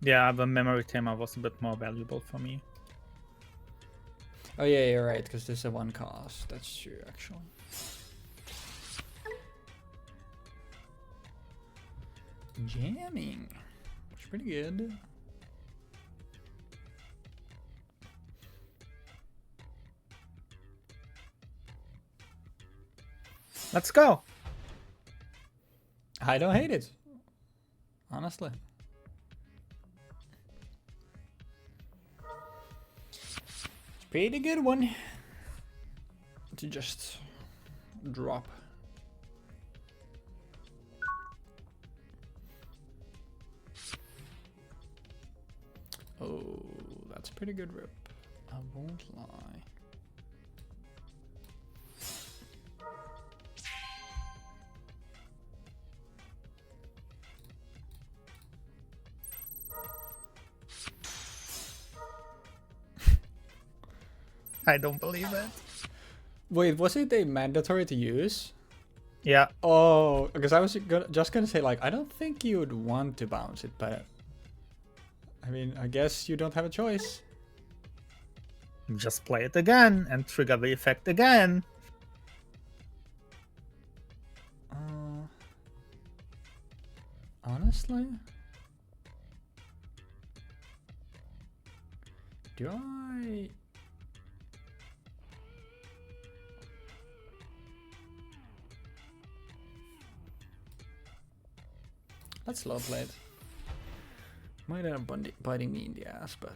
Yeah, the memory tamer was a bit more valuable for me. Oh yeah, you're right, because this is a 1 cost. That's true, actually. Jamming. It's pretty good. Let's go. I don't hate it. Honestly. Pretty good one to just drop. Oh, that's a pretty good rip. I won't lie. I don't believe it. Wait, was it a mandatory to use? Yeah. Oh, because I was just gonna say, like, I don't think you would want to bounce it, but I mean, I guess you don't have a choice. Just play it again and trigger the effect again. Honestly? Do I... Let's slow play it. Might end up biting me in the ass, but...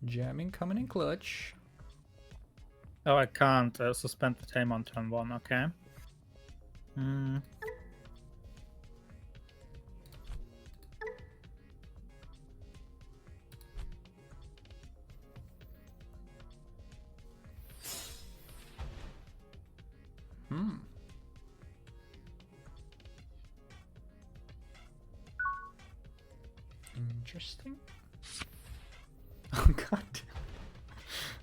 Jamming coming in clutch. Oh, I can't suspend the time on turn 1, okay. Interesting. Oh god.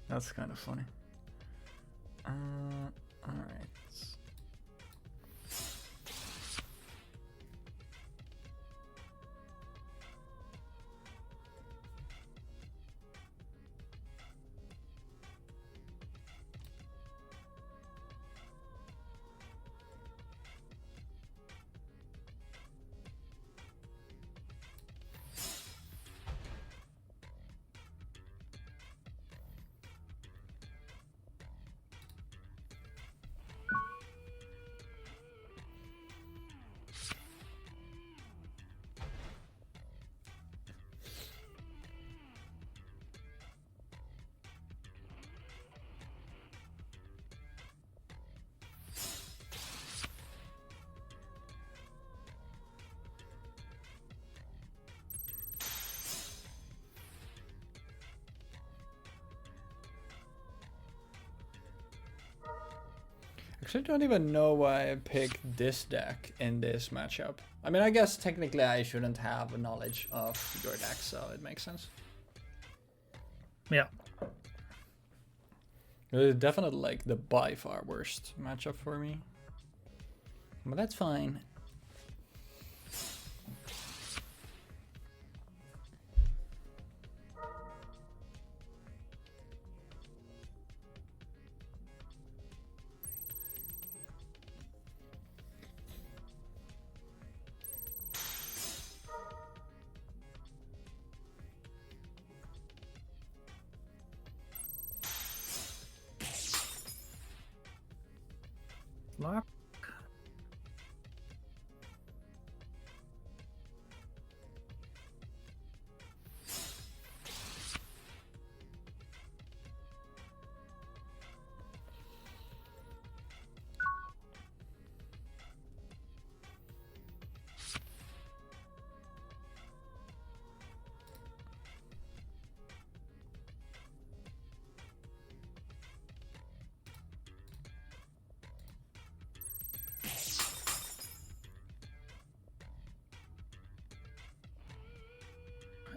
That's kind of funny. Alright. Actually, I don't even know why I picked this deck in this matchup. I mean, I guess technically I shouldn't have knowledge of your deck, so it makes sense. Yeah. It's definitely like the by far worst matchup for me. But that's fine. Lock.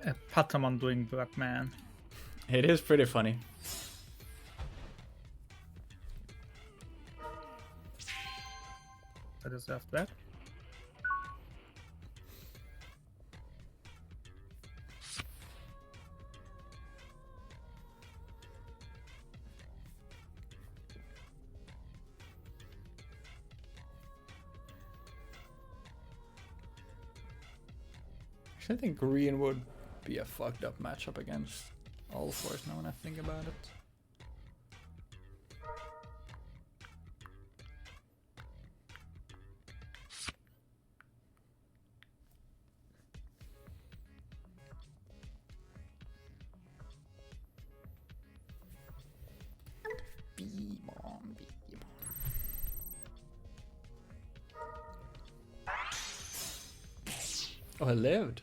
A Patamon doing work, man. It is pretty funny. I deserve that. Actually, I think green would be a fucked up matchup against Ulforce now when I think about it. Digimon. Oh, I lived.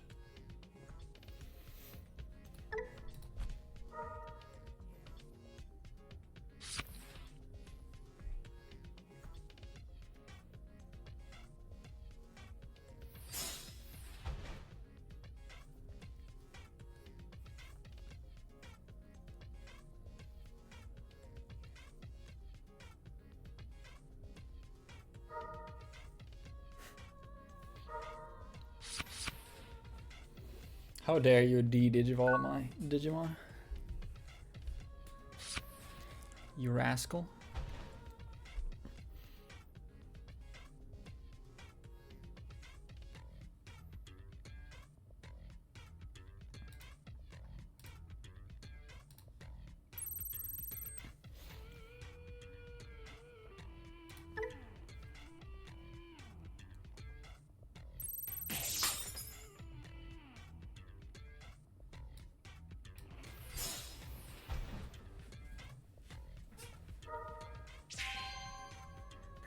How dare you de-digivolve my Digimon? You rascal.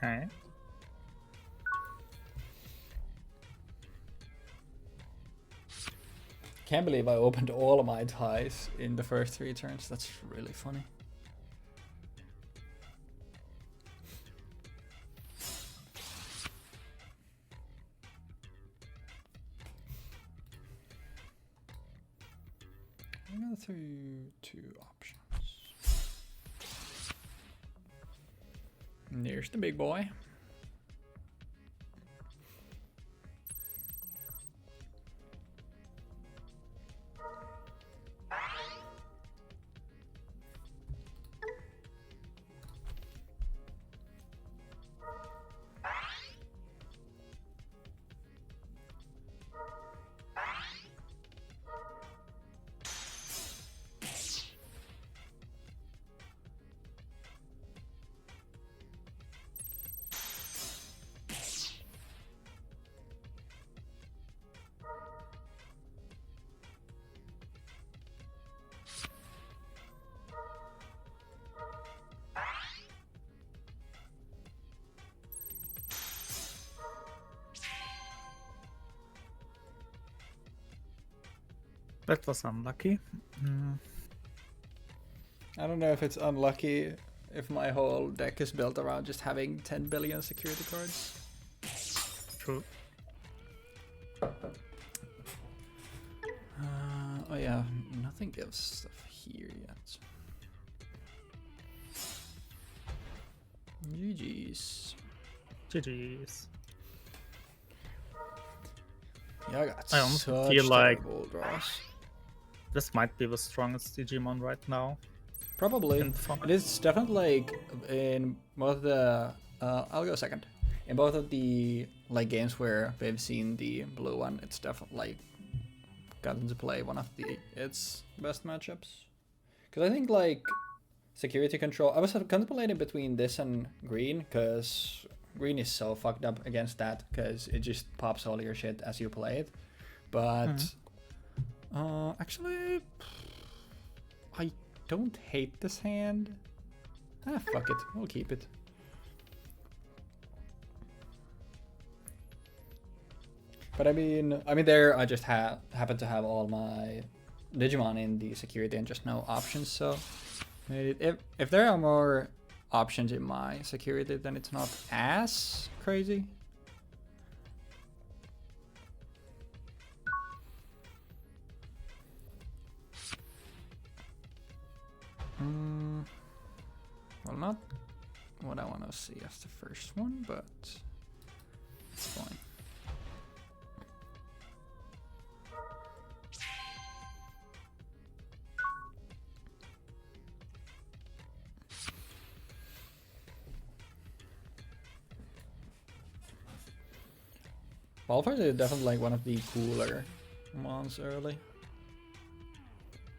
Okay. Can't believe I opened all of my ties in the first 3 turns. That's really funny. I'm gonna through 2 options. And there's the big boy. That was unlucky. I don't know if it's unlucky if my whole deck is built around just having 10 billion security cards. True. Oh yeah, nothing gives stuff here yet. GG's. GG's. Yeah, I got I almost such feel like terrible draws. this might be the strongest Digimon right now. Probably. It is definitely like in both the I'll go second. In both of the like games where we've seen the blue one, it's definitely like gotten to play one of its best matchups. Because I think like security control, I was contemplating between this and green, because green is so fucked up against that, because it just pops all your shit as you play it. But actually, I don't hate this hand. Ah, fuck it, we'll keep it. But I mean there I just happen to have all my Digimon in the security and just no options, so if there are more options in my security, then it's not as crazy. Well, not what I want to see as the first one, but it's fine. Ulforce is definitely like one of the cooler mons early.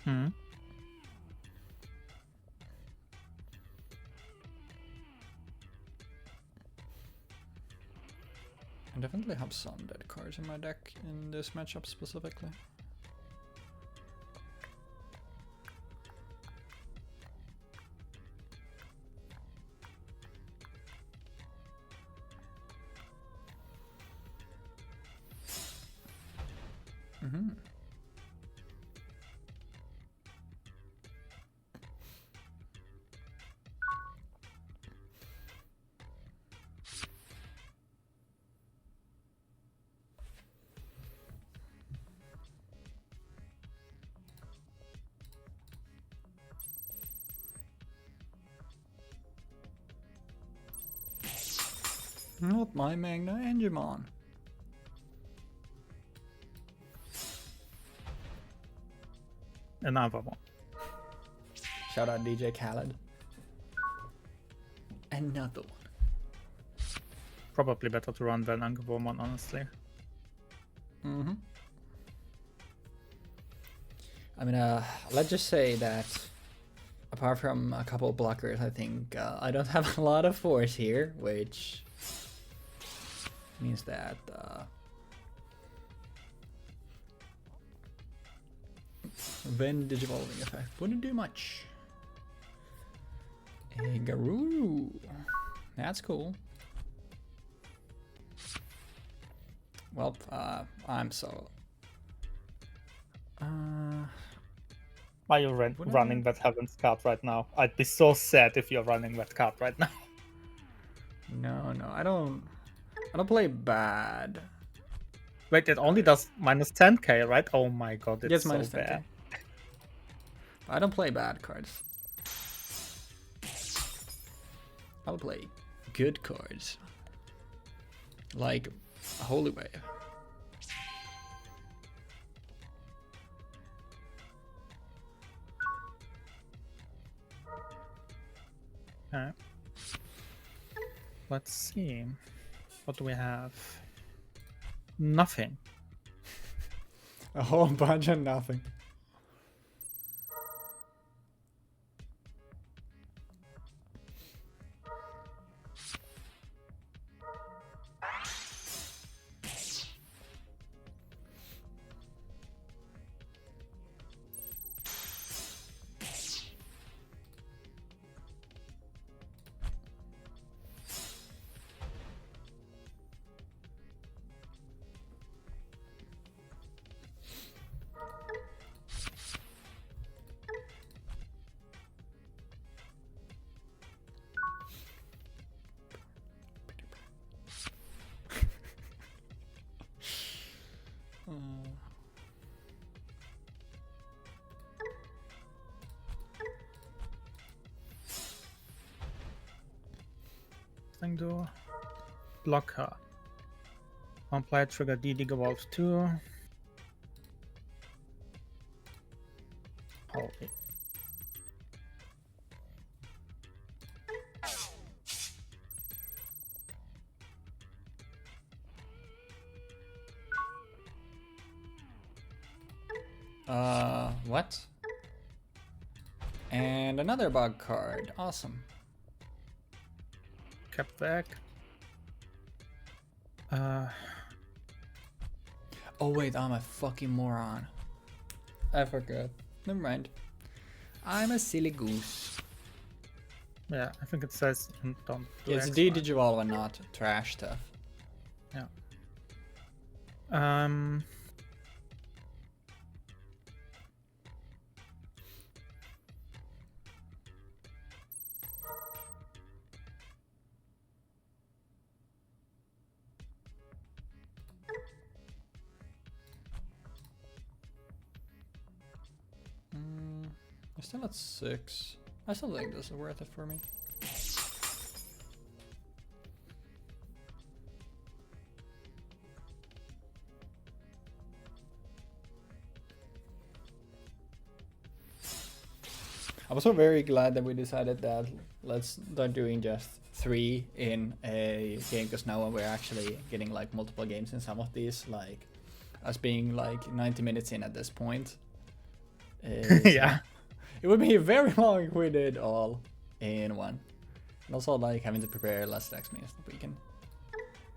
Hmm. I definitely have some dead cards in my deck in this matchup specifically. Not my Magna Angemon. Another one. Shout out DJ Khaled. Another one. Probably better to run than Angemon, honestly. I mean, let's just say that apart from a couple of blockers, I think I don't have a lot of force here, which means that when Digivolving effect wouldn't do much. A Garuru. That's cool. Well, I'm so. Are you running that Heaven's card right now? I'd be so sad if you're running that card right now. No, I don't play bad. Wait, it only does minus 10k, right? Oh my god, it's so minus 10K. bad. I don't play bad cards. I'll play good cards. Like Holy Wave. Alright. Let's see. What do we have? Nothing. A whole bunch of nothing. Thing to block her. One player trigger DD Evolve 2. Holy. What? And another bug card. Awesome. Kept back. Oh wait, I'm a fucking moron. I forgot. Never mind. I'm a silly goose. Yeah, I think it says don't do It's X, Digivolve and not trash stuff. Yeah. I'm still at 6. I still think this is worth it for me. I'm also very glad that we decided that let's start doing just 3 in a game, because now we're actually getting like multiple games in some of these, like us being like 90 minutes in at this point. Yeah. It would be very long if we did all in one. And also like having to prepare less decks means that we can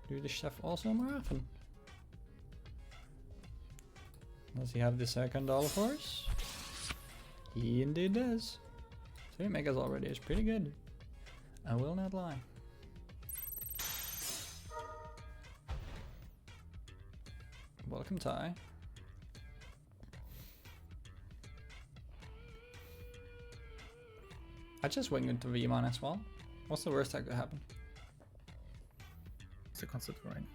do this stuff also more often. Does he have the second Ulforce? He indeed does. 3 megas already is pretty good. I will not lie. Welcome, Ty. I just went into Digimon as well. What's the worst that could happen? It's a considering.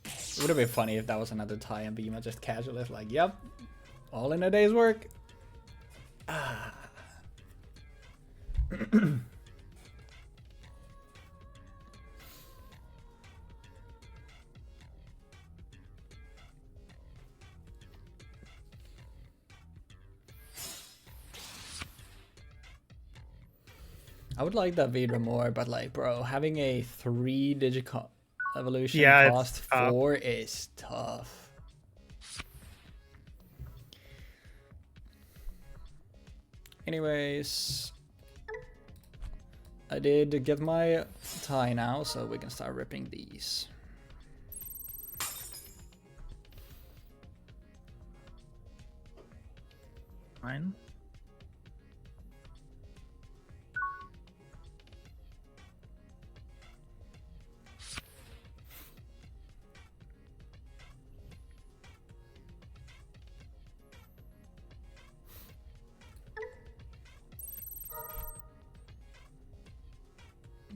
It would have been funny if that was another tie and Beema just casually like, yep, all in a day's work. Ah. I would like that Vidra more, but like, bro, having a 3-digit evolution cost 4 is tough. Anyways, I did get my tie now, so we can start ripping these. Fine.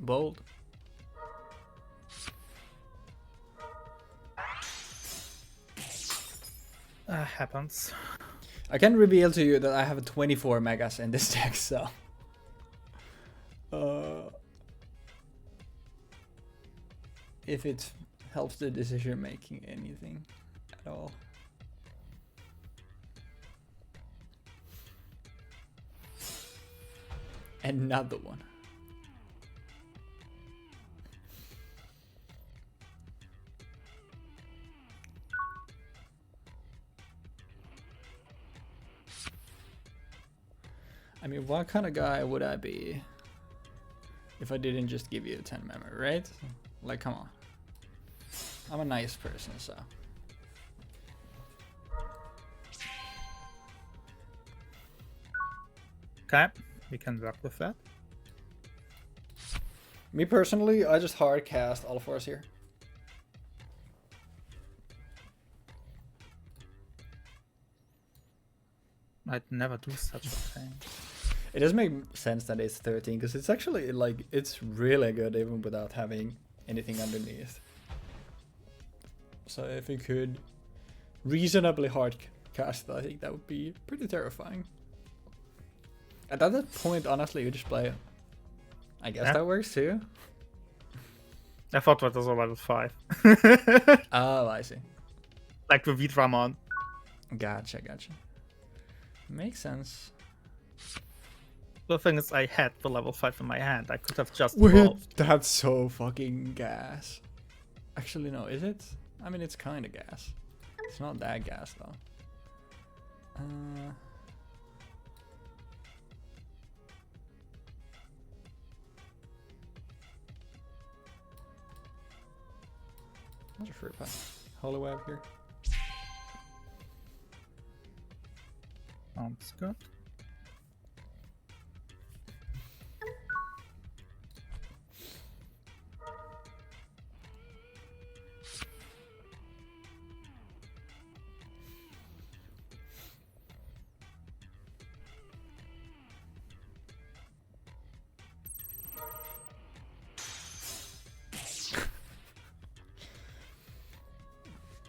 Bold. Happens. I can reveal to you that I have 24 megas in this deck, so... if it helps the decision making anything at all. Another one. I mean, what kind of guy would I be if I didn't just give you a 10 memory, right? Like, come on. I'm a nice person, so. Okay, we can work with that. Me personally, I just hard cast Ulforce here. I'd never do such a thing. It does make sense that it's 13 because it's actually like it's really good even without having anything underneath. So if you could reasonably hard cast it, I think that would be pretty terrifying. At that point, honestly, you just play. I guess that works too. I thought that was a level 5. Oh, I see. Like the Vidramon. Gotcha. Makes sense. The thing is, I had the level 5 in my hand. I could have just evolved. That's so fucking gas. Actually, no, is it? I mean, it's kind of gas. It's not that gas, though. What's a fruit pie? Holy web here. Sounds good.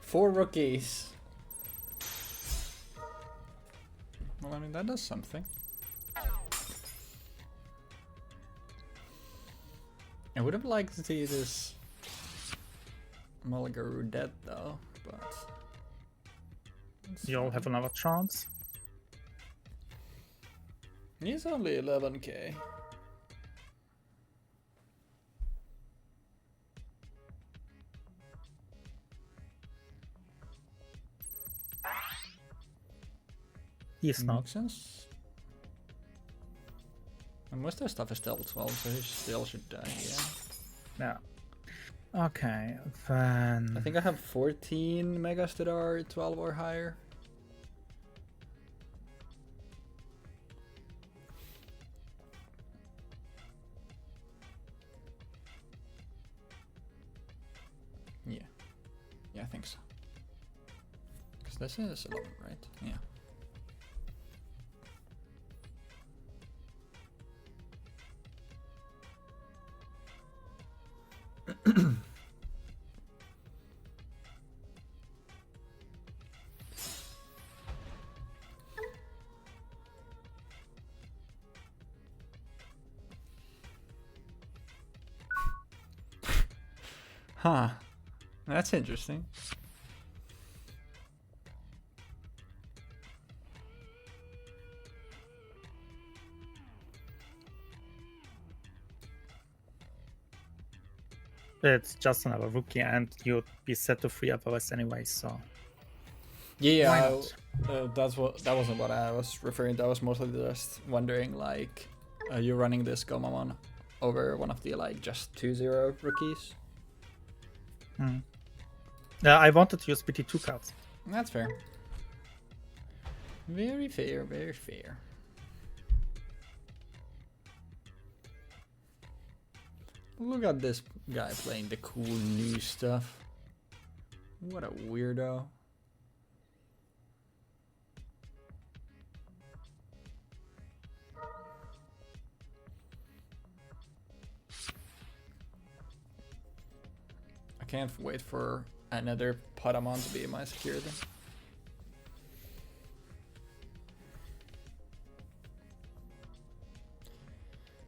Four rookies. Well, I mean, that does something. I would have liked to see this Mulligaroo dead, though, but... You'll have another chance. He's only 11k. He's not. Makes sense. And most of the stuff is still 12, so he still should die, yeah. Yeah. Okay, then... I think I have 14 megas that are 12 or higher. Yeah. Yeah, I think so. Because this is 11, right? Yeah. Huh. That's interesting. It's just another rookie, and you'd be set to 3 otherwise anyway, so... Yeah, that wasn't what I was referring to. I was mostly just wondering, like, you're running this Gomamon over one of the, like, just 2-0 rookies? I wanted to use BT2 cards. That's fair. Very fair, very fair. Look at this guy playing the cool new stuff. What a weirdo. can't wait for another Patamon to be my security.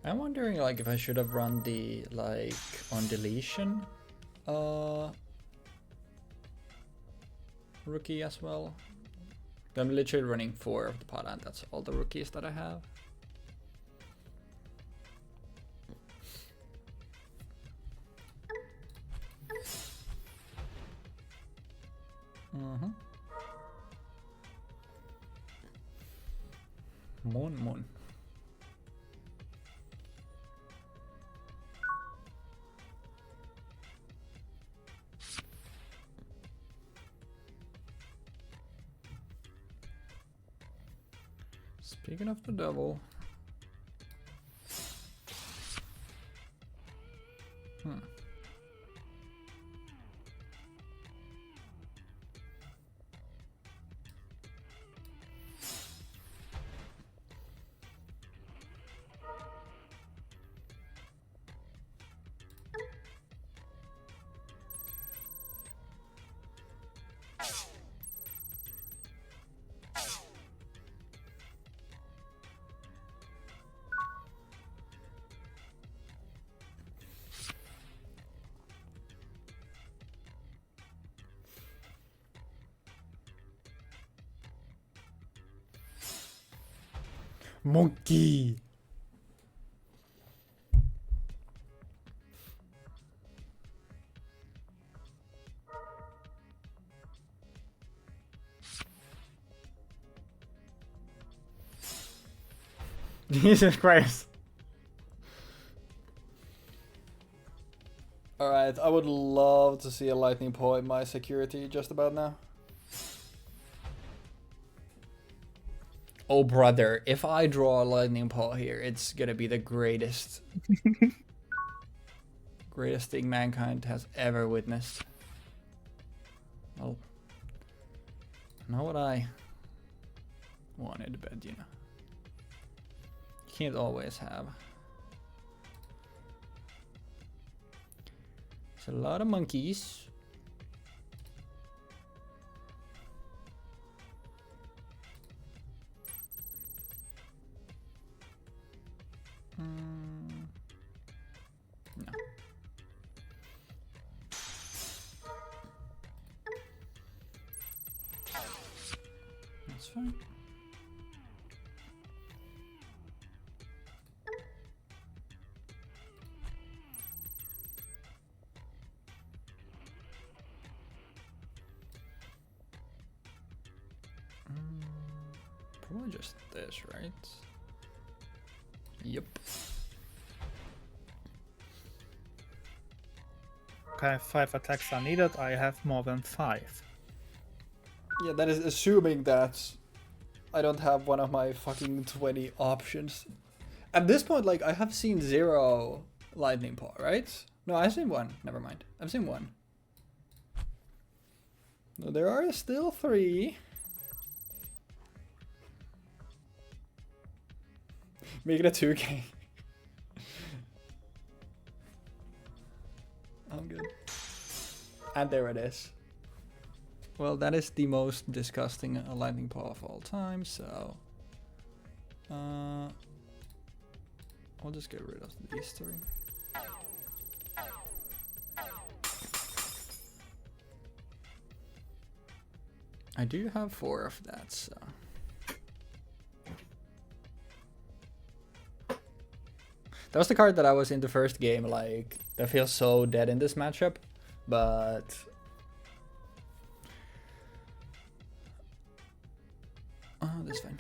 I'm wondering like if I should have run the like on deletion rookie as well. I'm literally running 4 of the Pada and that's all the rookies that I have. Moon. Speaking of the devil. Monkey. Jesus Christ. Alright, I would love to see a lightning paw in my security just about now. Oh brother, if I draw a lightning paw here, it's gonna be the greatest greatest thing mankind has ever witnessed. Well, not what I wanted, but you know. You can't always have. It's a lot of monkeys. No. That's fine. Probably just this, right? Yep. Okay, 5 attacks are needed. I have more than 5. Yeah, that is assuming that I don't have one of my fucking 20 options. At this point, like, I have seen 0 lightning paw, right? No, I've seen 1. Never mind. I've seen 1. No, there are still 3. Make it a 2K. I'm good. And there it is. Well, that is the most disgusting lightning paw of all time, so... I'll just get rid of these 3. I do have 4 of that, so... That was the card that I was in the first game, like, that feels so dead in this matchup, but... Oh, that's fine.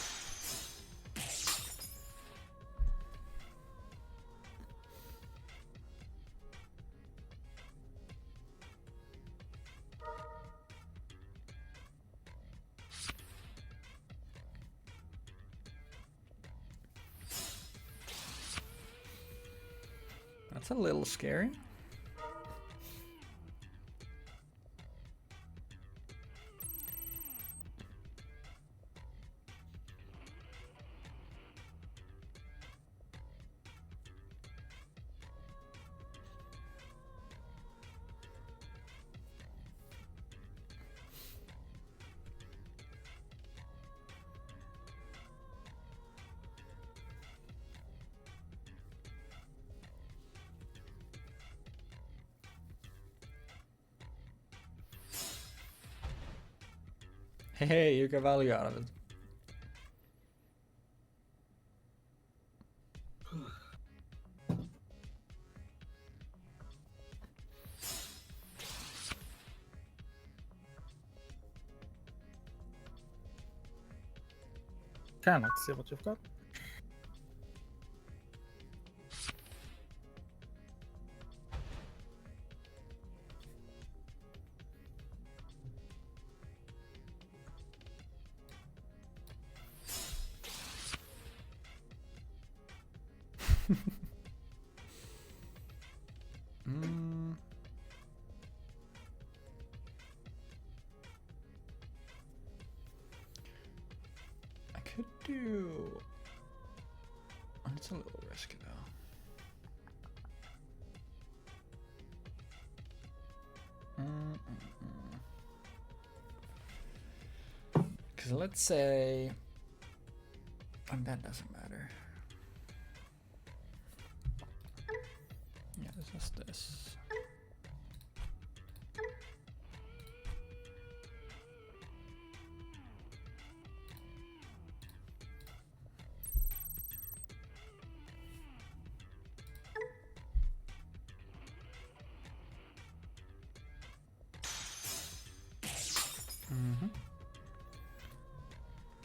That's a little scary. Hey, you get value out of it. Okay, let's see what you've got. I could do. It's a little risky though. Because let's say, and that doesn't matter. Yeah, it's just this.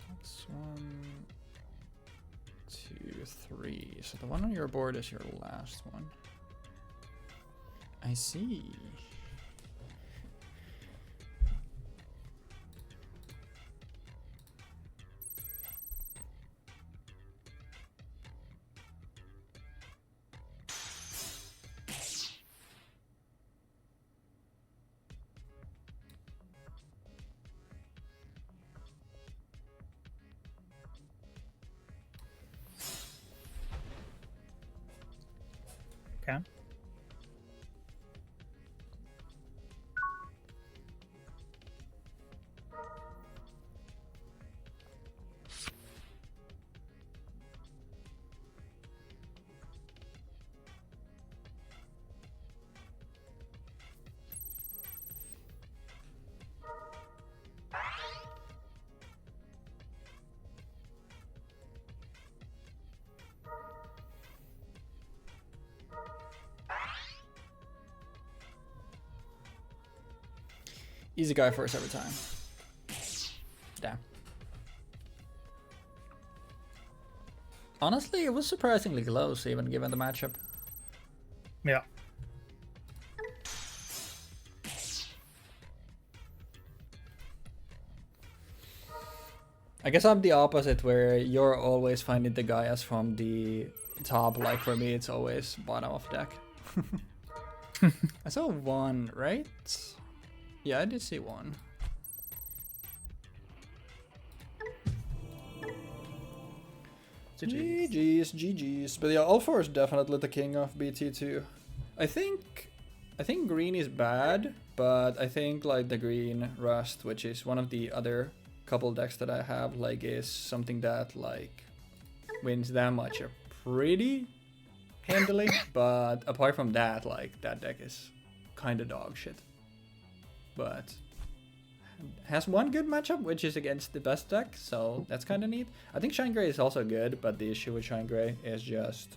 That's 1, 2, 3. So the one on your board is your last one. I see. Okay. Easy guy first every time. Damn. Honestly, it was surprisingly close, even given the matchup. Yeah. I guess I'm the opposite, where you're always finding the guys from the top. Like for me, it's always bottom of deck. I saw one, right? Yeah, I did see one. GG's. But yeah, Ulforce is definitely the king of BT2. I think green is bad, but I think like the green rust, which is one of the other couple decks that I have, like is something that like wins that much pretty handily. But apart from that, like that deck is kind of dog shit. But has one good matchup, which is against the best deck, so that's kind of neat. I think Shinegrey is also good, but the issue with Shinegrey is just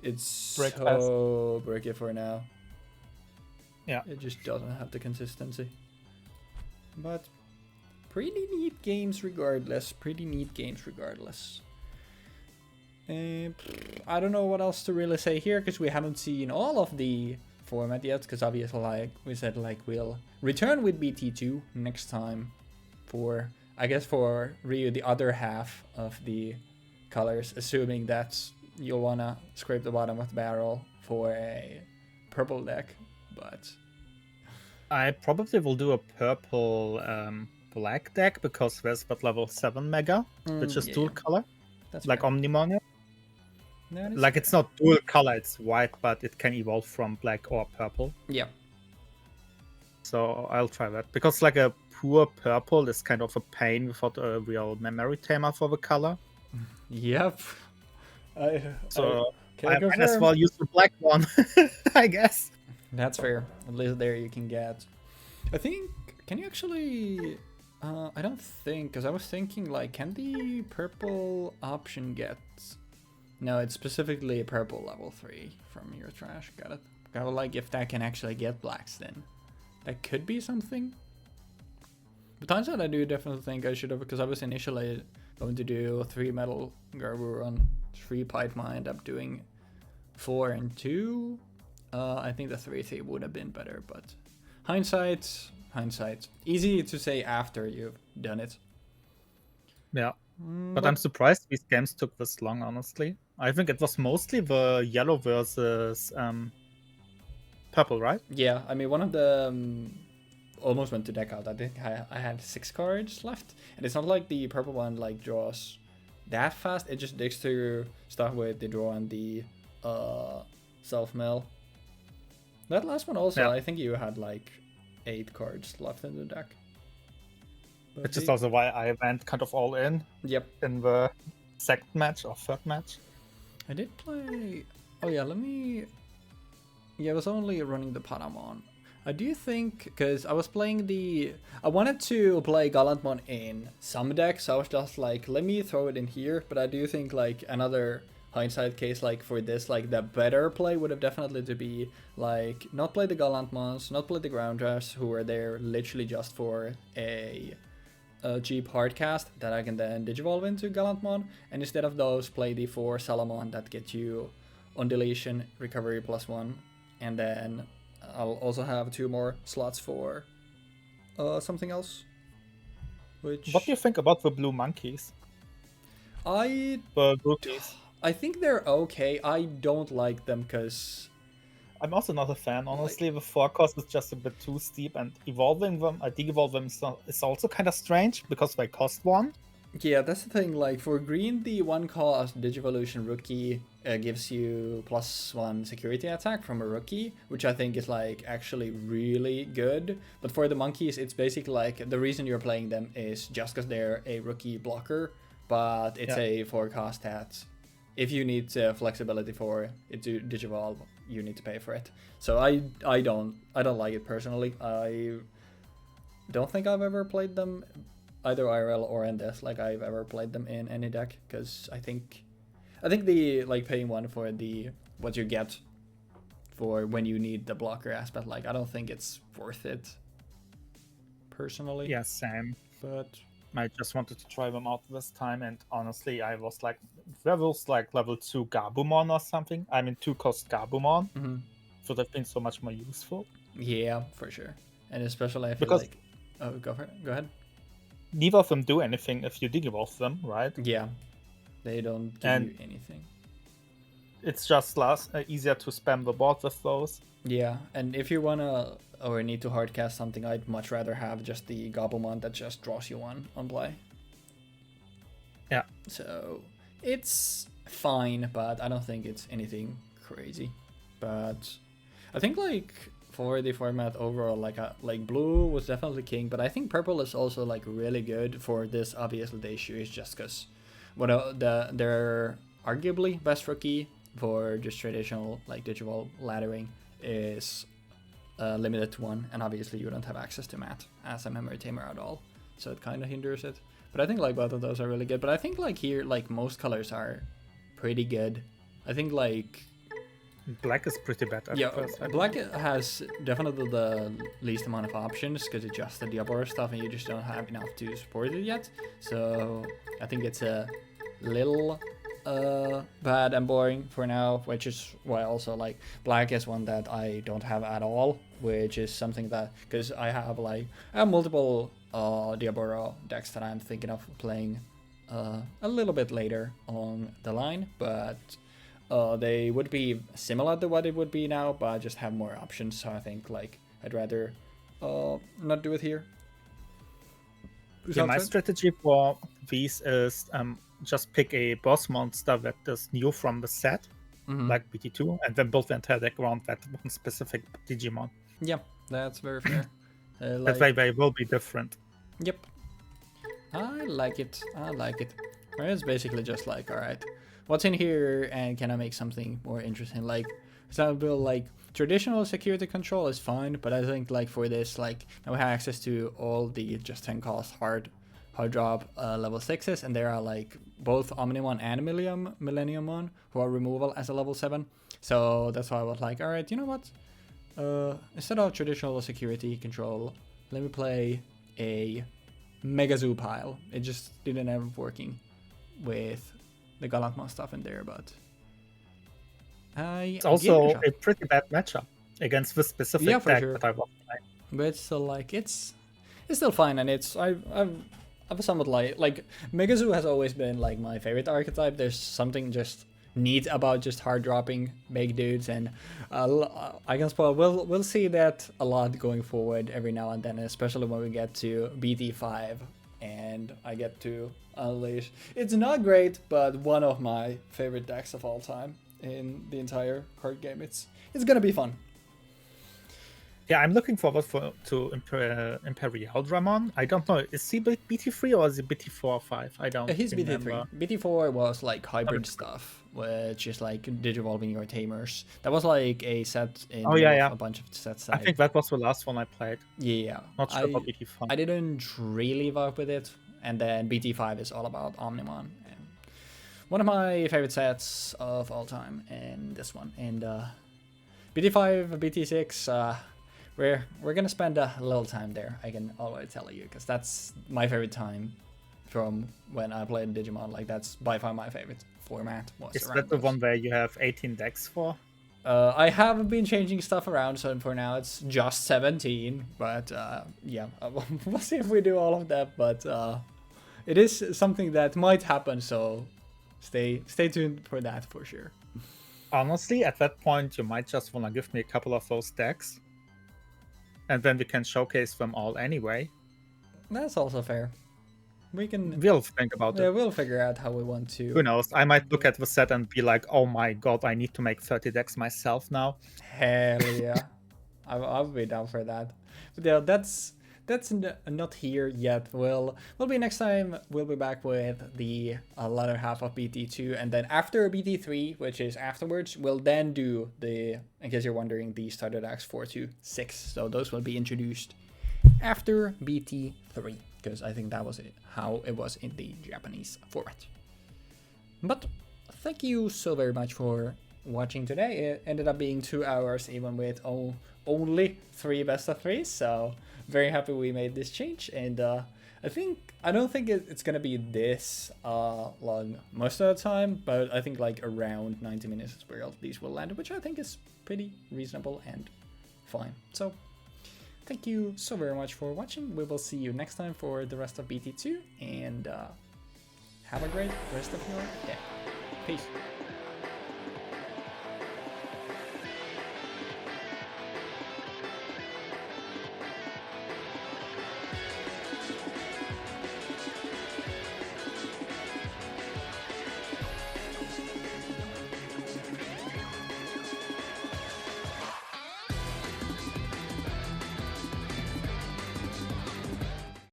it's so bricky for now. Yeah, it just doesn't have the consistency. But pretty neat games regardless. I don't know what else to really say here, because we haven't seen all of the format yet, because obviously like we said, like we'll return with BT2 next time for, I guess, for Ryu the other half of the colors, assuming that you'll wanna scrape the bottom of the barrel for a purple deck. But I probably will do a purple black deck, because there's but level 7 Mega, which is dual color. That's like Omnimon. Like it's not dual color, it's white, but it can evolve from black or purple. Yeah. So I'll try that, because like a pure purple is kind of a pain without a real memory tamer for the color. Yep. I might as well use the black one, I guess. That's fair. At least there you can get. I think, can you actually? I don't think, because I was thinking like, can the purple option get? No, it's specifically a purple level 3 from your trash. Got it. Got like if that can actually get blacks, then that could be something. But turns out I do definitely think I should have, because I was initially going to do 3 metal Garbu on 3 Python. I ended up doing 4 and 2. I think the 3-3 would have been better, but hindsight. Easy to say after you've done it. Yeah. But I'm surprised these games took this long, honestly. I think it was mostly the yellow versus purple, right? Yeah, I mean, one of the almost went to deck out. I think I had 6 cards left, and it's not like the purple one like draws that fast. It just digs to start with the draw and the self-mill. That last one also, I think you had like 8 cards left in the deck. But it's just also why I went kind of all in. Yep. In the second match or third match. I did play. Oh yeah, let me. Yeah, I was only running the Patamon. I do think, because I was playing I wanted to play Gallantmon in some decks, so I was just like, let me throw it in here. But I do think like another hindsight case like for this, like the better play would have definitely to be like not play the Gallantmons, not play the Groundrush, who are there literally just for a cheap hardcast that I can then digivolve into Gallantmon, and instead of those play the 4 Salamon that get you on deletion, recovery +1, and then I'll also have 2 more slots for something else. Which what do you think about the blue monkeys? The groupies. I think they're okay. I don't like them because I'm also not a fan, honestly. The 4 cost is just a bit too steep, and evolving them, de-evolve them is also kind of strange because they cost 1. Yeah, that's the thing. Like for green, the 1 cost Digivolution rookie gives you +1 security attack from a rookie, which I think is like actually really good. But for the monkeys, it's basically like the reason you're playing them is just because they're a rookie blocker, but it's a 4 cost that if you need flexibility for it to digivolve, you need to pay for it. So I don't like it personally. I don't think I've ever played them either IRL or in this, like I've ever played them in any deck, because I think the like paying 1 for the what you get for when you need the blocker aspect, like I don't think it's worth it personally. Yeah, same. But I just wanted to try them out this time, and honestly, I was like, there was like level 2 Gabumon or something. I mean, 2 cost Gabumon. Would have been so much more useful. Yeah, for sure. And especially I feel like... Oh, go ahead. Neither of them do anything if you digivolve them, right? Yeah. They don't give you anything. It's just easier to spam the board with those. Yeah, and if you wanna or need to hardcast something, I'd much rather have just the Gobblemon that just draws you 1 on play. Yeah. So it's fine, but I don't think it's anything crazy. But I think like for the format overall, like blue was definitely king, but I think purple is also like really good for this. Obviously, the issue is just because their arguably best rookie for just traditional like digital laddering is limited to 1, and obviously you don't have access to Matt as a memory tamer at all, so it kind of hinders it. But I think like both of those are really good. But I think like here like most colors are pretty good. I think like black is pretty bad. Black has definitely the least amount of options because it's just the Diablo stuff and you just don't have enough to support it yet. So I think it's a little bad and boring for now, which is why also like black is one that I don't have at all, which is something that because I have multiple Diablo decks that I'm thinking of playing a little bit later on the line, but they would be similar to what it would be now, but just have more options. So I think like I'd rather not do it here. Yeah, my strategy for these is just pick a boss monster that is new from the set, like BT2, and then build the entire deck around that one specific Digimon. Yeah, that's very fair. That way they will be different. Yep. I like it. It's basically just like, alright, what's in here and can I make something more interesting? Like example, like traditional security control is fine, but I think like for this, like now we have access to all the just 10 cost hard drop level 6s, and there are like both Omnimon and Millenniumon who are removal as a level 7. So that's why I was like, alright, you know what? Instead of traditional security control, let me play a Megazoo pile. It just didn't end up working with the Gallant stuff in there, but it's also a pretty bad matchup against the specific deck that I was playing. But still, like it's still fine, and it's I've somewhat like Megazoo has always been like my favorite archetype. There's something just neat about just hard dropping big dudes, and I can spoil. We'll see that a lot going forward every now and then, especially when we get to BT5 and I get to unleash. It's not great, but one of my favorite decks of all time in the entire card game. It's gonna be fun. Yeah, I'm looking forward to Imperial Dramon. I don't know, is he BT3 or is he BT4 or 5? I don't He's remember. BT3. BT4 was like hybrid stuff, which is like digivolving your tamers. That was like a set in a bunch of sets. I think that was the last one I played. Yeah. Not sure about BT5. I didn't really vibe with it. And then BT5 is all about Omnimon. And one of my favorite sets of all time, and this one. And BT5, BT6, we're gonna spend a little time there. I can already tell you, because that's my favorite time from when I played Digimon. Like that's by far my favorite format. Is that the one where you have 18 decks for? I haven't been changing stuff around, so for now it's just 17. But yeah, we'll see if we do all of that. But it is something that might happen, so stay tuned for that for sure. Honestly, at that point, you might just want to give me a couple of those decks. And then we can showcase them all anyway. That's also fair. We'll think about it. Yeah, we'll figure out how we want to. Who knows? I might look at the set and be like, oh my god, I need to make 30 decks myself now. Hell yeah. I'll be down for that. But yeah, that's not here yet. We'll be next time. We'll be back with the latter half of BT2, and then after BT3, which is afterwards, we'll then do the, in case you're wondering, the starter decks 4 to 6. So those will be introduced after BT3, because I think that was how it was in the Japanese format. But thank you so very much for watching today. It ended up being 2 hours, even with only 3 best of 3s. So very happy we made this change, and I don't think it's gonna be this long most of the time, but I think like around 90 minutes is where these will land, which I think is pretty reasonable and fine. So thank you so very much for watching. We will see you next time for the rest of BT2, and have a great rest of your day. Peace.